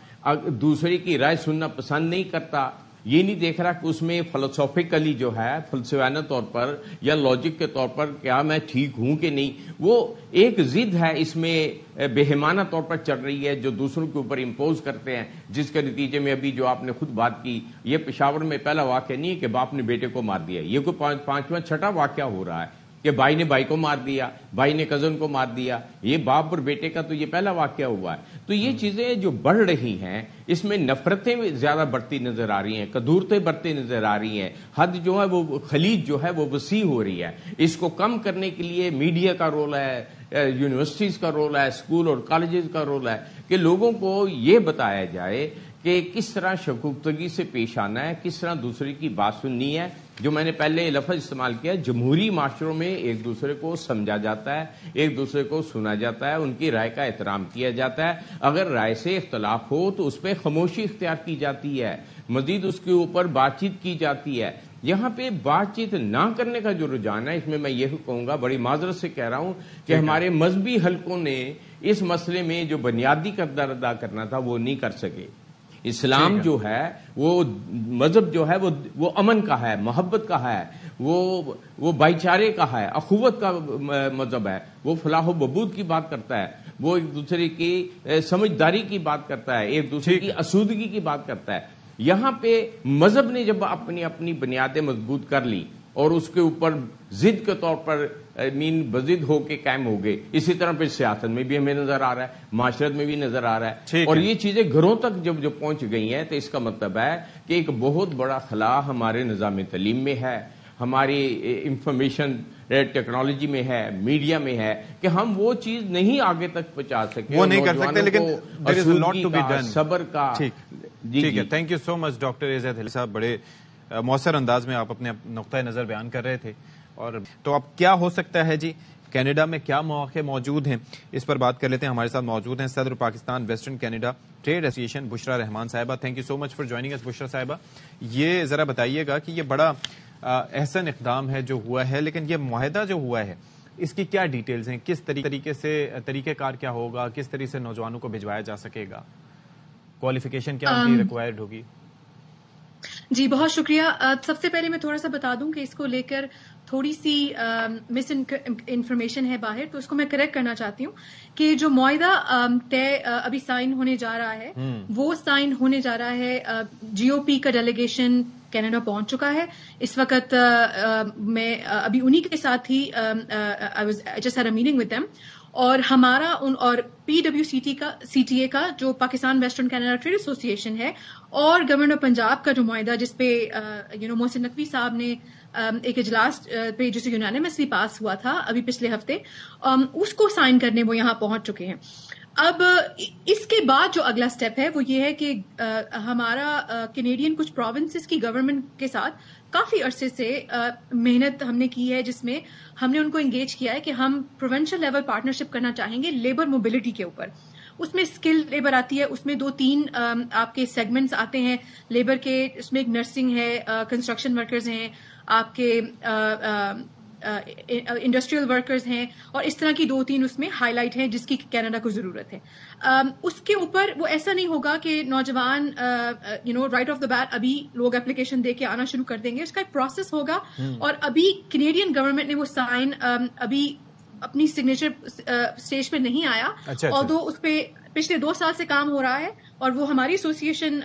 دوسرے کی رائے سننا پسند نہیں کرتا. یہ نہیں دیکھ رہا کہ اس میں فلسفیکلی جو ہے, فلسفیانہ طور پر یا لاجک کے طور پر کیا میں ٹھیک ہوں کہ نہیں. وہ ایک ضد ہے اس میں بہیمانہ طور پر چل رہی ہے, جو دوسروں کے اوپر امپوز کرتے ہیں, جس کے نتیجے میں ابھی جو آپ نے خود بات کی, یہ پشاور میں پہلا واقعہ نہیں ہے کہ باپ نے بیٹے کو مار دیا. یہ کوئی 5واں 6واں واقعہ ہو رہا ہے کہ بھائی نے بھائی کو مار دیا, بھائی نے کزن کو مار دیا. یہ باپ اور بیٹے کا تو یہ پہلا واقعہ ہوا ہے. تو یہ چیزیں جو بڑھ رہی ہیں, اس میں نفرتیں زیادہ بڑھتی نظر آ رہی ہیں, کدورتیں بڑھتی نظر آ رہی ہیں, حد جو ہے وہ خلیج جو ہے وہ وسیع ہو رہی ہے. اس کو کم کرنے کے لیے میڈیا کا رول ہے, یونیورسٹیز کا رول ہے, اسکول اور کالجز کا رول ہے کہ لوگوں کو یہ بتایا جائے کہ کس طرح شگفتگی سے پیش آنا ہے, کس طرح دوسرے کی بات سننی ہے. جو میں نے پہلے لفظ استعمال کیا, جمہوری معاشروں میں ایک دوسرے کو سمجھا جاتا ہے, ایک دوسرے کو سنا جاتا ہے, ان کی رائے کا احترام کیا جاتا ہے. اگر رائے سے اختلاف ہو تو اس پہ خاموشی اختیار کی جاتی ہے, مزید اس کے اوپر بات چیت کی جاتی ہے. یہاں پہ بات چیت نہ کرنے کا جو رجحان ہے, اس میں یہ کہوں گا, بڑی معذرت سے کہہ رہا ہوں, کہ ہمارے مذہبی حلقوں نے اس مسئلے میں جو بنیادی کردار ادا کرنا تھا وہ نہیں کر سکے. اسلام جو ہے وہ مذہب جو ہے وہ امن کا ہے, محبت کا ہے, وہ بھائی چارے کا ہے, اخوت کا مذہب ہے. وہ فلاح و بہبود کی بات کرتا ہے, وہ ایک دوسرے کی سمجھداری کی بات کرتا ہے, ایک دوسرے کی اسودگی کی بات کرتا ہے. یہاں پہ مذہب نے جب اپنی بنیادیں مضبوط کر لی اور اس کے اوپر ضد کے طور پر بضد ہو کے قائم ہو گئے, اسی طرح پھر سیاست میں بھی ہمیں نظر آ رہا ہے, معاشرت میں بھی نظر آ رہا ہے. اور یہ چیزیں گھروں تک جب پہنچ گئی ہیں تو اس کا مطلب ہے کہ ایک بہت بڑا خلا ہمارے نظام تعلیم میں ہے, ہماری انفارمیشن ٹیکنالوجی میں ہے, میڈیا میں ہے, کہ ہم وہ چیز نہیں آگے تک پہنچا سکے,
وہ نہیں کر سکتے. لیکن
صبر کا.
ٹھیک ہے, thank you so much doctor Izzat Ali sahab. بڑے مؤثر انداز میں آپ اپنے نقطۂ نظر بیان کر رہے تھے. اور تو اب کیا ہو سکتا ہے جی, کینیڈا میں کیا مواقع موجود ہیں, اس پر بات کر لیتے ہیں. ہمارے ساتھ موجود ہیں صدر پاکستان ویسٹرن کینیڈا ٹریڈ ایسوسی ایشن Bushra Rehman sahiba. Thank you so much for joining us Bushra sahiba. یہ ذرا بتائیے گا کہ یہ بڑا احسن اقدام ہے جو ہوا ہے, لیکن یہ معاہدہ جو ہوا ہے اس کی کیا ڈیٹیلز ہیں, کس طریقے سے طریقہ کار کیا ہوگا, کس طریقے سے نوجوانوں کو بھجوایا جا سکے گا, کوالیفیکیشن کیا ان کی ریکوائرڈ ہوگی؟
جی بہت شکریہ. سب سے پہلے میں تھوڑا سا بتا دوں کہ اس کو لے کر تھوڑی سی مس انفارمیشن ہے باہر, تو اس کو میں کریکٹ کرنا چاہتی ہوں کہ جو معاہدہ طے ابھی سائن ہونے جا رہا ہے وہ سائن ہونے جا رہا ہے. جی او پی کا ڈیلیگیشن کینیڈا پہنچ چکا ہے اس وقت. میں ابھی انہی کے ساتھ he just had a meeting with them, اور ہمارا اور P W C T A کا جو Pakistan western Canada trade association ہے, اور گورنر پنجاب کا جو معاہدہ جس پہ محسن نقوی صاحب نے ایک اجلاس پہ جسے یونانیمسلی پاس ہوا تھا ابھی پچھلے ہفتے, اس کو سائن کرنے وہ یہاں پہنچ چکے ہیں. اب اس کے بعد جو اگلا سٹیپ ہے وہ یہ ہے کہ ہمارا کینیڈین کچھ پروونسز کی گورنمنٹ کے ساتھ کافی عرصے سے محنت ہم نے کی ہے, جس میں ہم نے ان کو انگیج کیا ہے کہ ہم پروونشل لیول پارٹنرشپ کرنا چاہیں گے لیبر موبلٹی کے اوپر. اس میں اسکل لیبر آتی ہے, اس میں 2-3 آپ کے سیگمنٹس آتے ہیں لیبر کے. اس میں ایک نرسنگ ہے, کنسٹرکشن ورکرز ہیں, آپ کے انڈسٹریل ورکرز ہیں, اور اس طرح کی 2-3 اس میں ہائی لائٹ ہیں جس کی کینیڈا کو ضرورت ہے. اس کے اوپر وہ ایسا نہیں ہوگا کہ نوجوان رائٹ آف دا بیٹ ابھی لوگ اپلیکیشن دے کے آنا شروع کر دیں گے. اس کا ایک پروسیس ہوگا, اور ابھی کینیڈین گورنمنٹ نے وہ سائن ابھی اپنی سگنیچر اسٹیج پہ نہیں آیا, اور تو اس پہ پچھلے 2 سال سے کام ہو رہا ہے. اور وہ ہماری ایسوسیشن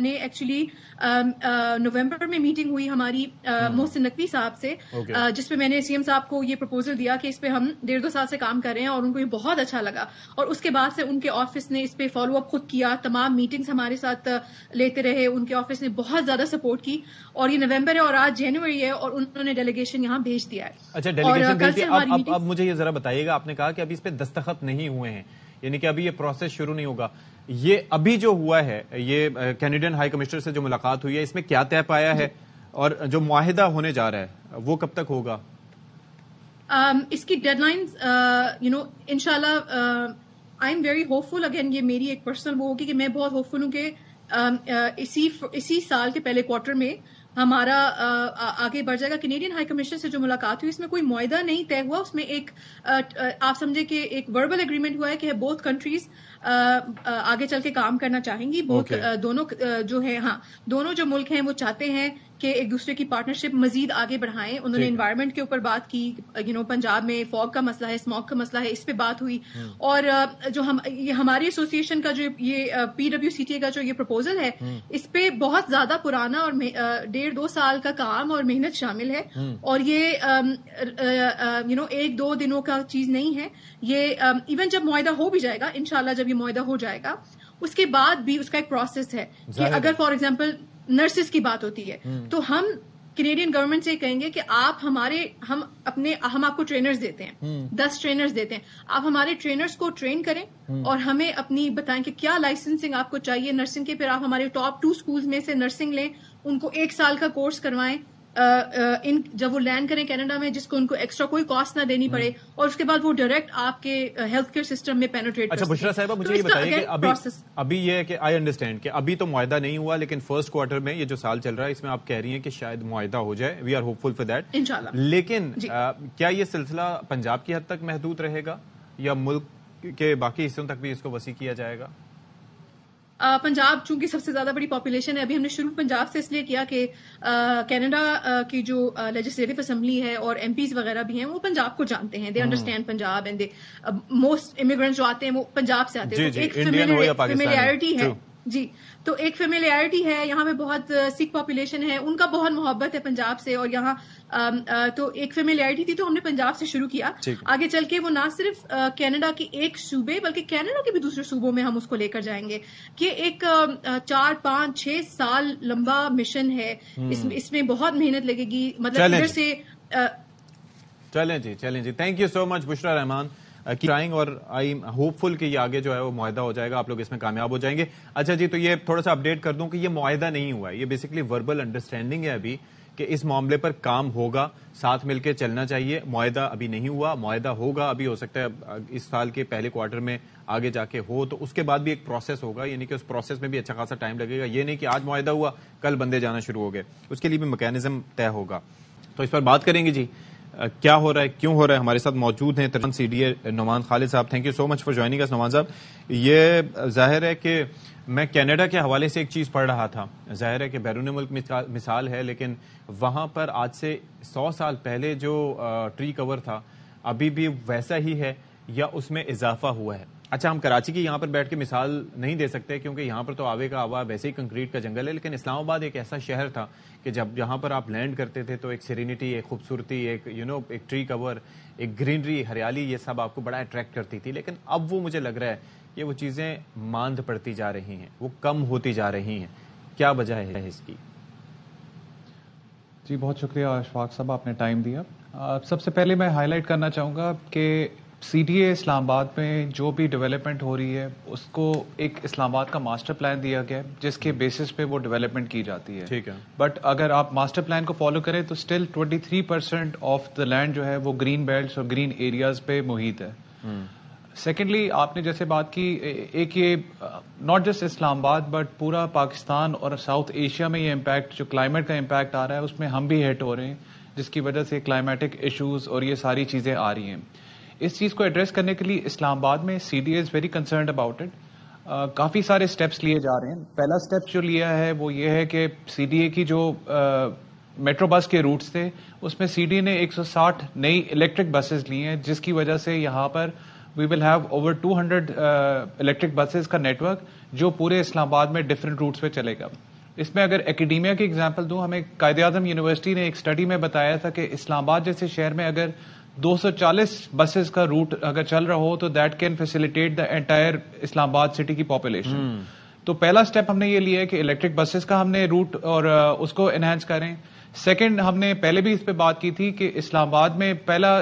نے ایکچولی نومبر میں میٹنگ ہوئی ہماری محسن نقوی صاحب سے, جس پہ میں نے سی ایم صاحب کو یہ پرپوزل دیا کہ اس پہ ہم 1.5-2 سال سے کام کر رہے ہیں, اور ان کو یہ بہت اچھا لگا. اور اس کے بعد سے ان کے آفس نے اس پہ فالو اپ خود کیا, تمام میٹنگز ہمارے ساتھ لیتے رہے, ان کے آفس نے بہت زیادہ سپورٹ کی. اور یہ نومبر ہے اور آج جنوری ہے, اور انہوں نے ڈیلیگیشن یہاں بھیج دیا ہے.
اچھا, ڈیلیگیشن اب مجھے یہ ذرا بتائیے گا, آپ نے کہا کہ ابھی اس پہ دستخط نہیں ہوئے ہیں, یعنی کہ ابھی یہ پروسیس شروع نہیں ہوگا. یہ ابھی جو ہوا ہے, یہ کینیڈین ہائی کمشنر سے جو ملاقات ہوئی ہے, اس میں کیا طے پایا ہے, اور جو معاہدہ ہونے جا رہا ہے وہ کب تک ہوگا؟
اس کی ڈیڈ لائنز انشاءاللہ I'm very hopeful. Again یہ میری ایک پرسنل وہ ہوگی کہ میں بہت ہوپ فل ہوں کہ اسی سال کے پہلے کوارٹر میں ہمارا آگے بڑھ جائے گا. کینیڈین ہائی کمشنر سے جو ملاقات ہوئی اس میں کوئی معاہدہ نہیں طے ہوا, اس میں ایک آپ سمجھے کہ ایک وربل ایگریمنٹ ہوا ہے کہ بوتھ کنٹریز آگے چل کے کام کرنا چاہیں گی. دونوں جو ہے دونوں جو ملک ہیں وہ چاہتے ہیں کہ ایک دوسرے کی پارٹنرشپ مزید آگے بڑھائیں. انہوں نے انوائرمنٹ کے اوپر بات کی, پنجاب میں فوگ کا مسئلہ ہے, اسموگ کا مسئلہ ہے, اس پہ بات ہوئی. اور جو ہماری ایسوسیشن کا جو یہ P W C T A کا جو یہ پرپوزل ہے, اس پہ بہت زیادہ پرانا اور 1.5-2 سال کا کام اور محنت شامل ہے. اور یہ 1-2 دنوں کا چیز نہیں ہے. یہ ایون جب معاہدہ ہو بھی جائے گا, انشاءاللہ جب یہ معاہدہ ہو جائے گا, اس کے بعد بھی اس کا ایک پروسیس ہے کہ اگر فار ایگزامپل نرسز کی بات ہوتی ہے تو ہم کینیڈین گورنمنٹ سے کہیں گے کہ آپ ہم آپ کو ٹرینرز دیتے ہیں, 10 ٹرینرز دیتے ہیں, آپ ہمارے ٹرینرز کو ٹرین کریں اور ہمیں اپنی بتائیں کہ کیا لائسنسنگ آپ کو چاہیے نرسنگ کے. پھر آپ ہمارے ٹاپ 2 اسکولز میں سے نرسنگ لیں, ان کو 1 سال کا کورس کروائیں جب وہ لینڈ کریں کینیڈا میں, جس کو ان کو ایکسٹرا کوئی کاسٹ نہ دینی پڑے, اور اس کے بعد وہ ڈائریکٹ آپ کے ہیلتھ کیئر سسٹم میں پینیٹریٹ.
اچھا بشرا صاحبہ, مجھے یہ بتائیے کہ ابھی یہ ہے کہ آئی انڈرسٹینڈ کہ ابھی تو معاہدہ نہیں ہوا, لیکن فرسٹ کوارٹر میں یہ جو سال چل رہا ہے اس میں آپ کہہ رہی ہیں کہ شاید معاہدہ ہو جائے. We are hopeful for that
انشاءاللہ.
لیکن کیا یہ سلسلہ پنجاب کی حد تک محدود رہے گا یا ملک کے باقی حصوں تک بھی اس کو وسیع کیا جائے گا؟
پنجاب چونکہ سب سے زیادہ بڑی پاپولیشن ہے, ابھی ہم نے شروع پنجاب سے اس لیے کیا کہ کینیڈا کی جو لیجسلیٹو اسمبلی ہے اور ایم پیز وغیرہ بھی ہیں وہ پنجاب کو جانتے ہیں, they understand Punjab, and most immigrants جو آتے ہیں وہ پنجاب سے آتے ہیں. ایک فیملیرٹی ہے جی, تو ایک فیملیرٹی ہے یہاں پہ. بہت سکھ پاپولیشن ہے, ان کا بہت محبت ہے پنجاب سے, اور یہاں تو ایک فیملیرٹی تھی, تو ہم نے پنجاب سے شروع کیا. آگے چل کے وہ نہ صرف کینیڈا کے ایک صوبے بلکہ کینیڈا کے بھی دوسرے صوبوں میں ہم اس کو لے کر جائیں گے. کہ ایک 4-5-6 سال لمبا مشن ہے, اس میں بہت محنت لگے گی. مطلب ادھر سے
چلیں جی thank you so much Bushra Rahman. Trying, اور آئی ایم ہوپ فل کہ یہ آگے جو ہے وہ معاہدہ ہو جائے گا, آپ لوگ اس میں کامیاب ہو جائیں گے. اچھا جی, تو یہ تھوڑا سا اپڈیٹ کر دوں کہ یہ معاہدہ نہیں ہوا ہے, یہ بیسکلی وربل انڈرسٹینڈنگ ہے ابھی کہ اس معاملے پر کام ہوگا, ساتھ مل کے چلنا چاہیے. معاہدہ ابھی نہیں ہوا, معاہدہ ہوگا, ابھی ہو سکتا ہے اس سال کے پہلے کوارٹر میں آگے جا کے ہو, تو اس کے بعد بھی ایک پروسیس ہوگا, یعنی کہ اس پروسیس میں بھی اچھا خاصا ٹائم لگے گا. یہ نہیں کہ آج معاہدہ ہوا کل بندے جانا شروع ہو گئے, اس کے لیے بھی میکینزم طے ہوگا. تو اس پر بات کریں گے جی. کیا ہو رہا ہے, کیوں ہو رہا ہے. ہمارے ساتھ موجود ہیں ترجمان CDA Noman Khalid sahab. Thank you so much for joining us Noman sahab. یہ ظاہر ہے کہ میں کینیڈا کے حوالے سے ایک چیز پڑھ رہا تھا. ظاہر ہے کہ بیرون ملک مثال ہے, لیکن وہاں پر آج سے 100 سال پہلے جو ٹری کور تھا ابھی بھی ویسا ہی ہے یا اس میں اضافہ ہوا ہے. اچھا, ہم کراچی کی یہاں پر بیٹھ کے مثال نہیں دے سکتے کیونکہ یہاں پر تو آوے کا آوا ویسے ہی کنکریٹ کا جنگل ہے, لیکن اسلام آباد ایک ایسا شہر تھا کہ جب یہاں پر آپ لینڈ کرتے تھے تو ایک سیرینٹی, ایک خوبصورتی, ایک ایک ٹری کور, ایک گرینری, ہریالی, یہ سب آپ کو بڑا اٹریکٹ کرتی تھی. لیکن اب وہ مجھے لگ رہا ہے کہ وہ چیزیں ماند پڑتی جا رہی ہیں, وہ کم ہوتی جا رہی ہیں. کیا وجہ ہے اس کی؟
جی بہت شکریہ اشفاق صاحب, آپ نے ٹائم دیا. سب سے پہلے میں ہائی لائٹ کرنا چاہوں گا کہ CDA اسلام آباد میں جو بھی ڈیولپمنٹ ہو رہی ہے اس کو ایک اسلام آباد کا ماسٹر پلان دیا گیا ہے جس کے بیسس پہ وہ ڈیولپمنٹ کی جاتی ہے.
ٹھیک ہے,
بٹ اگر آپ ماسٹر پلان کو فالو کریں تو اسٹل 23% آف دا لینڈ جو ہے وہ گرین بیلٹس اور گرین ایریاز پہ محیط ہے. سیکنڈلی, آپ نے جیسے بات کی, ایک یہ ناٹ جسٹ اسلام آباد بٹ پورا پاکستان اور ساؤتھ ایشیا میں یہ امپیکٹ جو کلائمیٹ کا امپیکٹ آ رہا ہے اس میں ہم بھی ہٹ ہو رہے ہیں, جس کی وجہ سے کلائمیٹک ایشوز اور یہ ساری چیزیں آ رہی ہیں. اس چیز کو ایڈریس کرنے کے لیے اسلام آباد میں CDA is very concerned about it. کافی سارے اسٹیپس لیے جا رہے ہیں. پہلا اسٹیپ جو لیا ہے وہ یہ ہے کہ CDA کی جو میٹرو بس کے روٹس تھے اس میں CDA نے 160 نئی الیکٹرک بسز لی ہیں, جس کی وجہ سے یہاں پر we will have over 200 electric buses کا نیٹ ورک جو پورے اسلام آباد میں ڈفرینٹ روٹس پہ چلے گا. اس میں اگر اکیڈیمیا کی ایگزامپل دوں, ہمیں قائد اعظم یونیورسٹی نے ایک اسٹڈی میں بتایا تھا کہ اسلام آباد جیسے شہر میں اگر 240 بسز کا روٹ اگر چل رہا ہو تو that can facilitate the entire Islamabad city کی پاپولیشن. تو پہلا اسٹیپ ہم نے یہ لیا ہے کہ الیکٹرک بسز کا ہم نے روٹ اور اس کو انہینس کریں. سیکنڈ, ہم نے پہلے بھی اس پہ بات کی تھی کہ اسلام آباد میں پہلا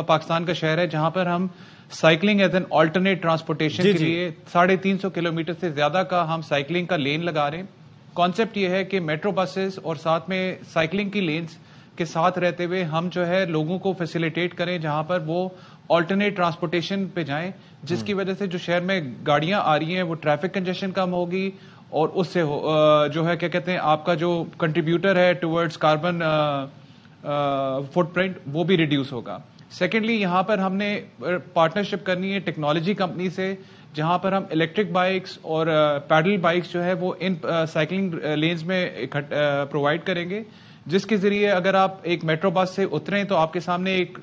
پاکستان کا شہر ہے جہاں پر ہم cycling as an alternate transportation کے لیے 350 کلومیٹر سے زیادہ کا ہم سائیکلنگ کا لین لگا رہے ہیں. کانسیپٹ یہ ہے کہ میٹرو بسز اور ساتھ میں سائیکلنگ کی لینز کے ساتھ رہتے ہوئے ہم جو ہے لوگوں کو فیسیلیٹیٹ کریں جہاں پر وہ آلٹرنیٹ ٹرانسپورٹیشن پہ جائیں, جس کی وجہ سے جو شہر میں گاڑیاں آ رہی ہیں وہ ٹریفک کنجیشن کم ہوگی اور اس سے جو ہے کیا کہتے ہیں آپ کا جو کنٹریبیوٹر ہے ٹورڈز کاربن فٹ پرنٹ وہ بھی ریڈیوس ہوگا. سیکنڈلی, یہاں پر ہم نے پارٹنرشپ کرنی ہے ٹیکنالوجی کمپنی سے جہاں پر ہم الیکٹرک بائکس اور پیڈل بائکس جو ہے وہ ان سائیکلنگ لینز میں پرووائڈ کریں گے, جس کے ذریعے اگر آپ ایک میٹرو بس سے اتریں تو آپ کے سامنے ایک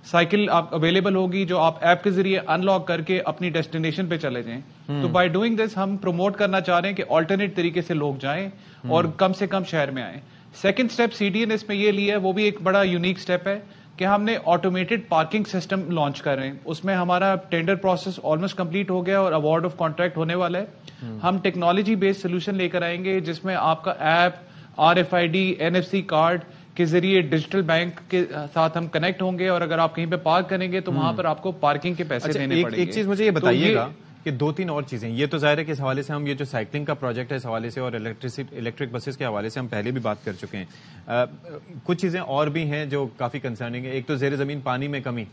سائیکل اویلیبل ہوگی جو آپ ایپ کے ذریعے ان لاک کر کے اپنی ڈیسٹینیشن پہ چلے جائیں. تو بائی ڈوئنگ دس ہم پروموٹ کرنا چاہ رہے ہیں کہ آلٹرنیٹ طریقے سے لوگ جائیں اور کم سے کم شہر میں آئیں. سیکنڈ اسٹیپ CDA نے اس میں یہ لیا ہے, وہ بھی ایک بڑا یونیک اسٹیپ ہے کہ ہم نے آٹومیٹڈ پارکنگ سسٹم لانچ کر رہے ہیں. اس میں ہمارا ٹینڈر پروسیس آلموسٹ کمپلیٹ ہو گیا اور اوارڈ آف کانٹریکٹ ہونے والا ہے. ہم ٹیکنالوجی بیسڈ سولوشن لے کر آئیں گے جس میں آپ کا ایپ, RFID, NFC کارڈ کے ذریعے ڈیجیٹل بینک کے ساتھ ہم کنیکٹ ہوں گے اور اگر آپ کہیں پہ پارک کریں گے تو وہاں پر آپ کو پارکنگ کے پیسے دینے پڑیں گے.
ایک چیز مجھے یہ بتائیے گا کہ 2-3 اور چیزیں, یہ تو ظاہر ہے کہ اس حوالے سے ہم یہ جو سائیکلنگ کا پروجیکٹ ہے اس حوالے سے اور الیکٹرک بسز کے حوالے سے ہم پہلے بھی بات کر چکے ہیں. کچھ چیزیں اور بھی ہیں جو کافی کنسرننگ ہے. ایک تو زیر زمین پانی میں کمی,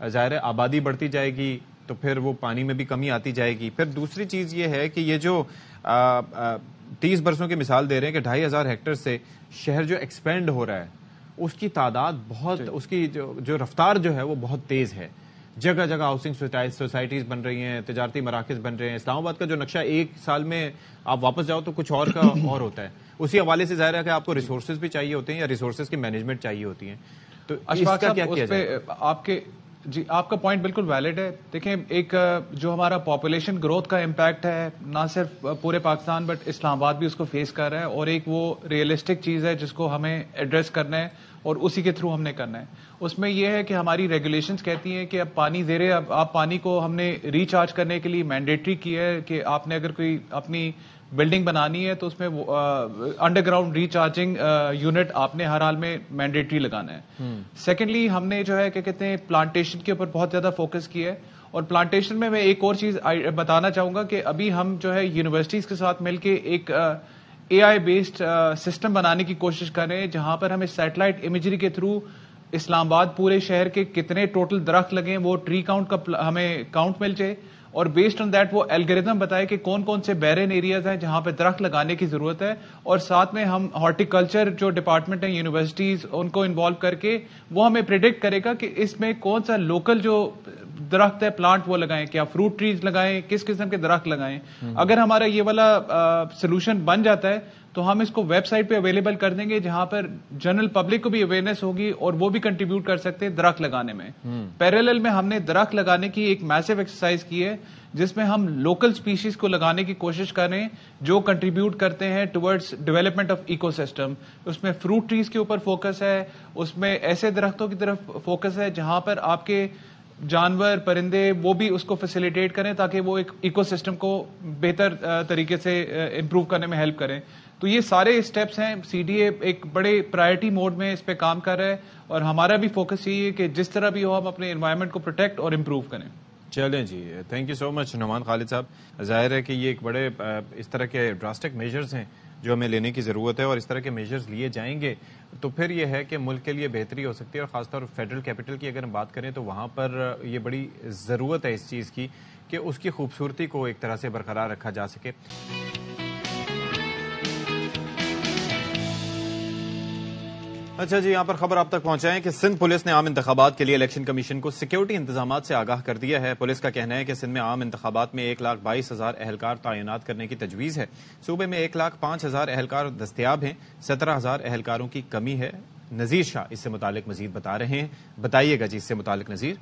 ظاہر ہے آبادی بڑھتی جائے گی تو پھر وہ پانی میں بھی کمی آتی جائے گی. پھر دوسری چیز یہ ہے کہ یہ جو 30 برسوں کی مثال دے رہے ہیں کہ 2500 ہیکٹر سے شہر جو ایکسپینڈ ہو رہا ہے اس کی تعداد بہت, اس کی جو رفتار جو ہے وہ بہت تیز ہے. جگہ جگہ ہاؤسنگ سوسائٹیز بن رہی ہیں, تجارتی مراکز بن رہے ہیں. اسلام آباد کا جو نقشہ ایک سال میں آپ واپس جاؤ تو کچھ اور کا اور ہوتا ہے. اسی حوالے سے ظاہر ہے کہ آپ کو ریسورسز بھی چاہیے ہوتے ہیں یا ریسورسز کی مینجمنٹ چاہیے ہوتی ہیں. تو
اشفاق صاحب آپ کا پوائنٹ بالکل ویلڈ ہے. دیکھیں, ایک جو ہمارا پاپولیشن گروتھ کا امپیکٹ ہے نہ صرف پورے پاکستان بٹ اسلام آباد بھی اس کو فیس کر رہا ہے اور ایک وہ ریئلسٹک چیز ہے جس کو ہمیں ایڈریس کرنا ہے اور اسی کے تھرو ہم نے کرنا ہے. اس میں یہ ہے کہ ہماری ریگولیشنز کہتی ہیں کہ اب پانی آپ پانی کو ہم نے ریچارج کرنے کے لیے مینڈیٹری کیا ہے کہ آپ نے اگر کوئی اپنی بلڈنگ بنانی ہے تو اس میں انڈر گراؤنڈ ریچارجنگ یونٹ آپ نے ہر حال میں مینڈیٹری لگانا ہے. سیکنڈلی, ہم نے جو ہے کہ کہتے ہیں پلانٹیشن کے اوپر بہت زیادہ فوکس کیا ہے اور پلانٹیشن میں ایک اور چیز بتانا چاہوں گا کہ ابھی ہم جو ہے یونیورسٹیز کے ساتھ مل کے ایک AI بیسڈ سسٹم بنانے کی کوشش کر رہے ہیں جہاں پر ہمیں سیٹلائٹ امیجری کے تھرو اسلام آباد پورے شہر کے کتنے ٹوٹل درخت لگے وہ ٹری کاؤنٹ کا ہمیں کاؤنٹ مل جائے اور بیسڈ آن دیٹ وہ الگوریتم بتائے کہ کون کون سے بیرن ایریاز ہیں جہاں پہ درخت لگانے کی ضرورت ہے, اور ساتھ میں ہم ہارٹیکلچر جو ڈپارٹمنٹ ہیں یونیورسٹیز ان کو انوالو کر کے وہ ہمیں پریڈکٹ کرے گا کہ اس میں کون سا لوکل جو درخت ہے پلانٹ وہ لگائیں, کیا فروٹ ٹریز لگائیں, کس قسم کے درخت لگائیں. اگر ہمارا یہ والا سولوشن بن جاتا ہے تو ہم اس کو ویب سائٹ پہ اویلیبل کر دیں گے جہاں پر جنرل پبلک کو بھی اویئرنیس ہوگی اور وہ بھی کنٹریبیوٹ کر سکتے ہیں درخت لگانے میں. پیرالل میں ہم نے درخت لگانے کی ایک میسو ایکسرسائز کی ہے جس میں ہم لوکل سپیشیز کو لگانے کی کوشش کریں جو کنٹریبیوٹ کرتے ہیں towards development of ecosystem. اس میں فروٹ ٹریز کے اوپر فوکس ہے, اس میں ایسے درختوں کی طرف فوکس ہے جہاں پر آپ کے جانور پرندے وہ بھی اس کو فیسیلیٹیٹ کریں تاکہ وہ ایک ایکو سسٹم کو بہتر طریقے سے امپروو کرنے میں ہیلپ کریں. تو یہ سارے اسٹیپس ہیں. سی ڈی اے ایک بڑے پرائرٹی موڈ میں اس پہ کام کر رہا ہے اور ہمارا بھی فوکس یہی ہے کہ جس طرح بھی ہو ہم اپنے انوائرمنٹ کو پروٹیکٹ اور امپروو کریں.
چلیں جی, تھینک یو سو مچ نعمان خالد صاحب. ظاہر ہے کہ یہ ایک بڑے اس طرح کے ڈراسٹک میجرز ہیں جو ہمیں لینے کی ضرورت ہے, اور اس طرح کے میجرز لیے جائیں گے تو پھر یہ ہے کہ ملک کے لیے بہتری ہو سکتی ہے, اور خاص طور فیڈرل کیپٹل کی اگر ہم بات کریں تو وہاں پر یہ بڑی ضرورت ہے اس چیز کی کہ اس کی خوبصورتی کو ایک طرح سے برقرار رکھا جا سکے. اچھا جی, یہاں پر خبر آپ تک پہنچائیں کہ سندھ پولیس نے عام انتخابات کے لیے الیکشن کمیشن کو سیکیورٹی انتظامات سے آگاہ کر دیا ہے. پولیس کا کہنا ہے کہ سندھ میں عام انتخابات میں 1,22,000 اہلکار تعینات کرنے کی تجویز ہے. صوبے میں 1,05,000 اہلکار دستیاب ہیں, 17,000 اہلکاروں کی کمی ہے. نذیر شاہ اس سے متعلق مزید بتا رہے ہیں, بتائیے گا جی اس سے متعلق نذیر.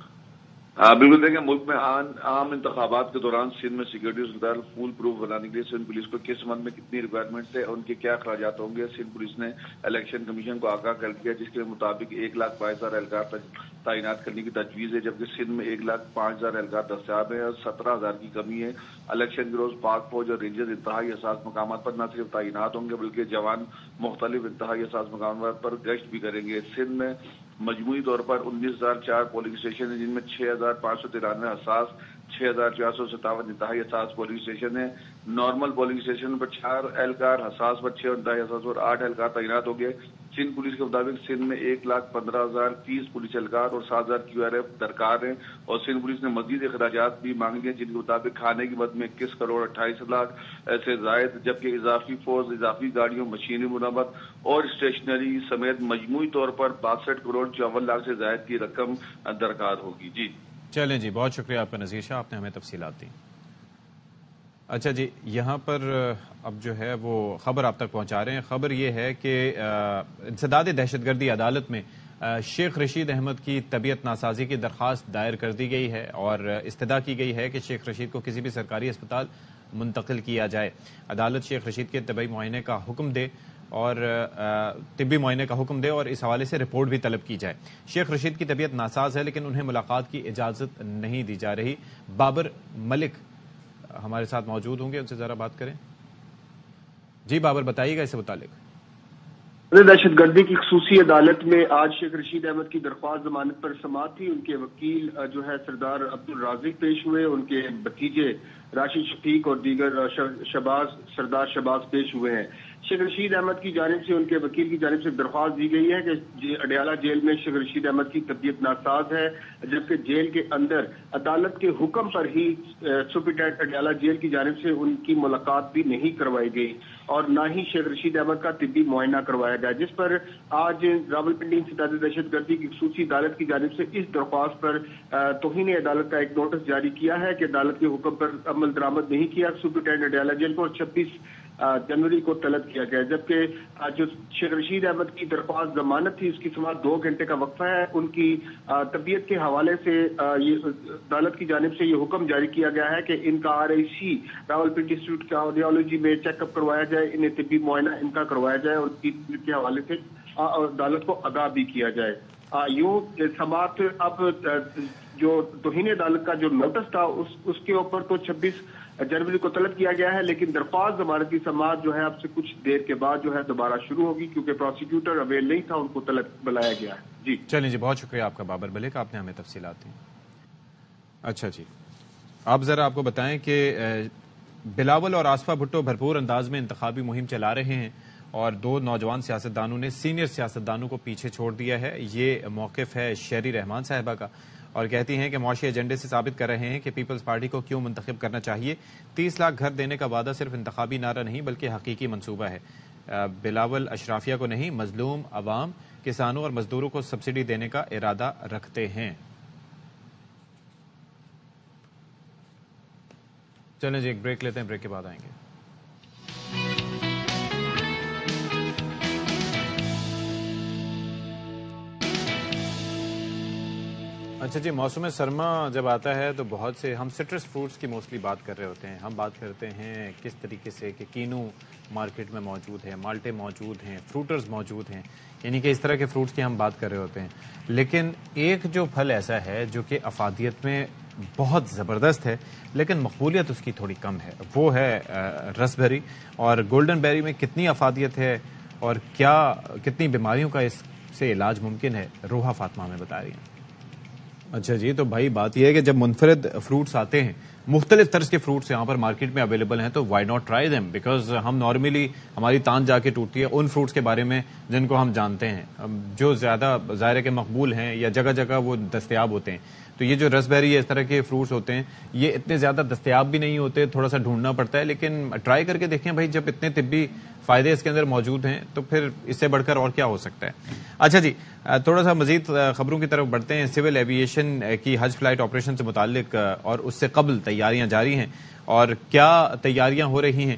بالکل دیکھیں, ملک میں عام انتخابات کے دوران سندھ میں سیکورٹی صورتحال فول پروف بنانے کے لیے سندھ پولیس کو کس منتھ میں کتنی ریکوائرمنٹس ہے اور ان کے کیا اخراجات ہوں گے, سندھ پولیس نے الیکشن کمیشن کو آگاہ کر دیا, جس کے مطابق 1,22,000 اہلکار تعینات کرنے کی تجویز ہے, جبکہ سندھ میں 1,05,000 اہلکار دستیاب ہیں اور 17,000 کی کمی ہے. الیکشن کے روز پاک فوج اور رینجرز انتہائی حساس مقامات پر نہ صرف تعینات ہوں گے بلکہ جوان مختلف انتہائی حساس مقامات پر گشت بھی کریں گے. سندھ میں مجموعی طور پر 19,004 پولنگ اسٹیشن ہیں, جن میں 6,593 حساس, 6,457 انتہائی حساس پولنگ اسٹیشن ہیں. نارمل پولنگ اسٹیشن پر 4 اہلکار, حساس پر 6 انتہائی حساس اور 8 اہلکار تعینات ہو گئے. سندھ پولیس کے مطابق سندھ میں 1,15,030 پولیس اہلکار اور 7,000 QRF درکار ہیں, اور سندھ پولیس نے مزید اخراجات بھی مانگے ہیں جن کے مطابق کھانے کی مد میں 21 کروڑ 28 لاکھ سے زائد, جبکہ اضافی فوج, اضافی گاڑیوں, مشینری مرمت اور اسٹیشنری سمیت مجموعی طور پر 62 کروڑ 54 لاکھ سے زائد کی رقم درکار ہوگی. جی
چلیں جی, بہت شکریہ آپ کا نذیر شاہ, آپ نے ہمیں تفصیلات دی. اچھا جی, یہاں پر اب جو ہے وہ خبر آپ تک پہنچا رہے ہیں. خبر یہ ہے کہ انسداد دہشت گردی عدالت میں شیخ رشید احمد کی طبیعت ناسازی کی درخواست دائر کر دی گئی ہے اور استدعا کی گئی ہے کہ شیخ رشید کو کسی بھی سرکاری اسپتال منتقل کیا جائے. عدالت شیخ رشید کے طبی معائنے کا حکم دے اور اس حوالے سے رپورٹ بھی طلب کی جائے. شیخ رشید کی طبیعت ناساز ہے لیکن انہیں ملاقات کی اجازت نہیں دی جا رہی. بابر ملک ہمارے ساتھ موجود ہوں گے, ان سے ذرا بات کریں. جی بابر, بتائیے گا اس سے متعلق.
دہشت گردی کی خصوصی عدالت میں آج شیخ رشید احمد کی درخواست ضمانت پر سماعت تھی. ان کے وکیل جو ہے سردار عبدالرازق پیش ہوئے, ان کے بھتیجے راشد شفیق اور دیگر سردار شہباز پیش ہوئے ہیں. شیخ رشید احمد کی جانب سے ان کے وکیل کی جانب سے درخواست دی گئی ہے کہ اڈیالہ جیل میں شیخ رشید احمد کی طبیعت ناساز ہے, جبکہ جیل کے اندر عدالت کے حکم پر ہی سپرنٹینڈنٹ اڈیالہ جیل کی جانب سے ان کی ملاقات بھی نہیں کروائی گئی اور نہ ہی شیخ رشید احمد کا طبی معائنہ کروایا گیا, جس پر آج راولپنڈی انسداد دہشت گردی کی خصوصی عدالت کی جانب سے اس درخواست پر توہین عدالت کا ایک نوٹس جاری کیا ہے کہ عدالت کے حکم پر عمل درآمد نہیں کیا سپرنٹینڈنٹ اڈیالہ جیل کو, اور 26 جنوری کو طلب کیا گیا. جبکہ جو شیخ رشید احمد کی درخواست ضمانت تھی اس کی سماعت 2 گھنٹے کا وقفہ ہے. ان کی طبیعت کے حوالے سے عدالت کی جانب سے یہ حکم جاری کیا گیا ہے کہ ان کا RIC راولپنڈی انسٹیٹیوٹ کارڈیالوجی میں چیک اپ کروایا جائے, انہیں طبی معائنہ ان کا کروایا جائے اور ان کی طبیعت کے حوالے سے عدالت کو آگاہ بھی کیا جائے. یوں سماعت اب جو توہین عدالت کا جو نوٹس تھا اس کے اوپر تو 26 جنوری کو طلب کیا گیا ہے, لیکن درخواست ضمانت کی سماعت جو ہے اب سے کچھ دیر کے بعد جو ہے دوبارہ شروع ہوگی کیونکہ پروسیکیوٹر اویل نہیں تھا, ان کو طلب بلایا گیا ہے. جی
چلیں جی, بہت شکریہ آپ کا بابر ملک, آپ نے ہمیں تفصیلات دی. اچھا جی, آپ ذرا آپ کو بتائیں کہ بلاول اور آصفہ بھٹو بھرپور انداز میں انتخابی مہم چلا رہے ہیں اور 2 نوجوان سیاستدانوں نے سینئر سیاستدانوں کو پیچھے چھوڑ دیا ہے. یہ موقف ہے شہری رحمان صاحبہ کا اور کہتی ہیں کہ معاشی ایجنڈے سے ثابت کر رہے ہیں کہ پیپلز پارٹی کو کیوں منتخب کرنا چاہیے. 30 لاکھ گھر دینے کا وعدہ صرف انتخابی نعرہ نہیں بلکہ حقیقی منصوبہ ہے. بلاول اشرافیہ کو نہیں مظلوم عوام کسانوں اور مزدوروں کو سبسڈی دینے کا ارادہ رکھتے ہیں. چلیں جی ایک بریک لیتے ہیں, بریک کے بعد آئیں گے. اچھا جی, موسم سرما جب آتا ہے تو بہت سے ہم سٹرس فروٹس کی موسٹلی بات کر رہے ہوتے ہیں. ہم بات کرتے ہیں کس طریقے سے کہ کینو مارکیٹ میں موجود ہے, مالٹے موجود ہیں, فروٹرز موجود ہیں, یعنی کہ اس طرح کے فروٹس کی ہم بات کر رہے ہوتے ہیں. لیکن ایک جو پھل ایسا ہے جو کہ افادیت میں بہت زبردست ہے لیکن مقبولیت اس کی تھوڑی کم ہے, وہ ہے رس بیری. اور گولڈن بیری میں کتنی افادیت ہے اور کتنی بیماریوں کا اس سے علاج ممکن ہے, روحا فاطمہ ہمیں بتا رہی ہیں. اچھا جی, تو بھائی بات یہ ہے کہ جب منفرد فروٹس آتے ہیں, مختلف طرز کے فروٹس یہاں پر مارکیٹ میں اویلیبل ہیں, تو why not try them, because ہم نارملی ہماری تان جا کے ٹوٹتی ہے ان فروٹس کے بارے میں جن کو ہم جانتے ہیں, جو زیادہ ظاہر ہے کہ مقبول ہیں یا جگہ جگہ وہ دستیاب ہوتے ہیں. تو یہ جو رس بیری ہے, اس طرح کے فروٹس ہوتے ہیں, یہ اتنے زیادہ دستیاب بھی نہیں ہوتے, تھوڑا سا ڈھونڈنا پڑتا ہے. لیکن ٹرائی کر کے دیکھیں بھائی, جب اتنے طبی فائدے اس کے اندر موجود ہیں تو پھر اس سے بڑھ کر اور کیا ہو سکتا ہے. اچھا جی, تھوڑا سا مزید خبروں کی طرف بڑھتے ہیں. سول ایویشن کی حج فلائٹ آپریشن سے متعلق اور اس سے قبل تیاریاں جاری ہیں, اور کیا تیاریاں ہو رہی ہیں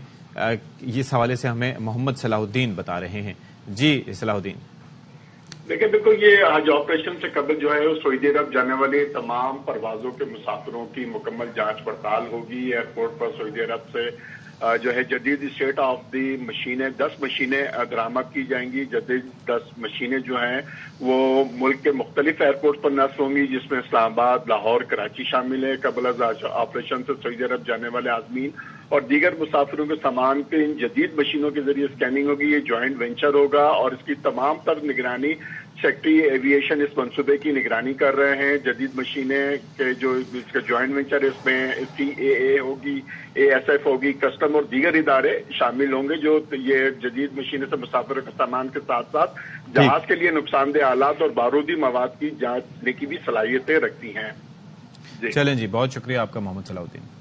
اس حوالے سے ہمیں محمد صلاح الدین بتا رہے ہیں. جی صلاح الدین.
دیکھیں بالکل, یہ حج آپریشن سے قبل جو ہے سعودی عرب جانے والے تمام پروازوں کے مسافروں کی مکمل جانچ پڑتال ہوگی. ایئرپورٹ پر سعودی عرب سے جو ہے جدید اسٹیٹ آف دی مشینیں 10 مشینیں درآمد کی جائیں گی. جدید 10 مشینیں جو ہیں وہ ملک کے مختلف ایئرپورٹ پر نصب ہوں گی, جس میں اسلام آباد, لاہور, کراچی شامل ہے. قبل از آپریشن سے سعودی عرب جانے والے عازمین اور دیگر مسافروں کے سامان کے ان جدید مشینوں کے ذریعے اسکیننگ ہوگی. یہ جوائنٹ وینچر ہوگا اور اس کی تمام تر نگرانی سیکٹری ایویشن اس منصوبے کی نگرانی کر رہے ہیں. جدید مشینیں کے جو اس کا جوائنٹ وینچر ہے, اس میں CAA ہوگی, ASF ہوگی, کسٹم اور دیگر ادارے شامل ہوں گے, جو یہ جدید مشینیں سے مسافروں کے سامان کے ساتھ ساتھ جہاز کے لیے نقصان دہ آلات اور بارودی مواد کی جانچ کرنے کی بھی صلاحیتیں رکھتی ہیں.
چلیں جی, بہت شکریہ آپ کا محمد صلاح الدین.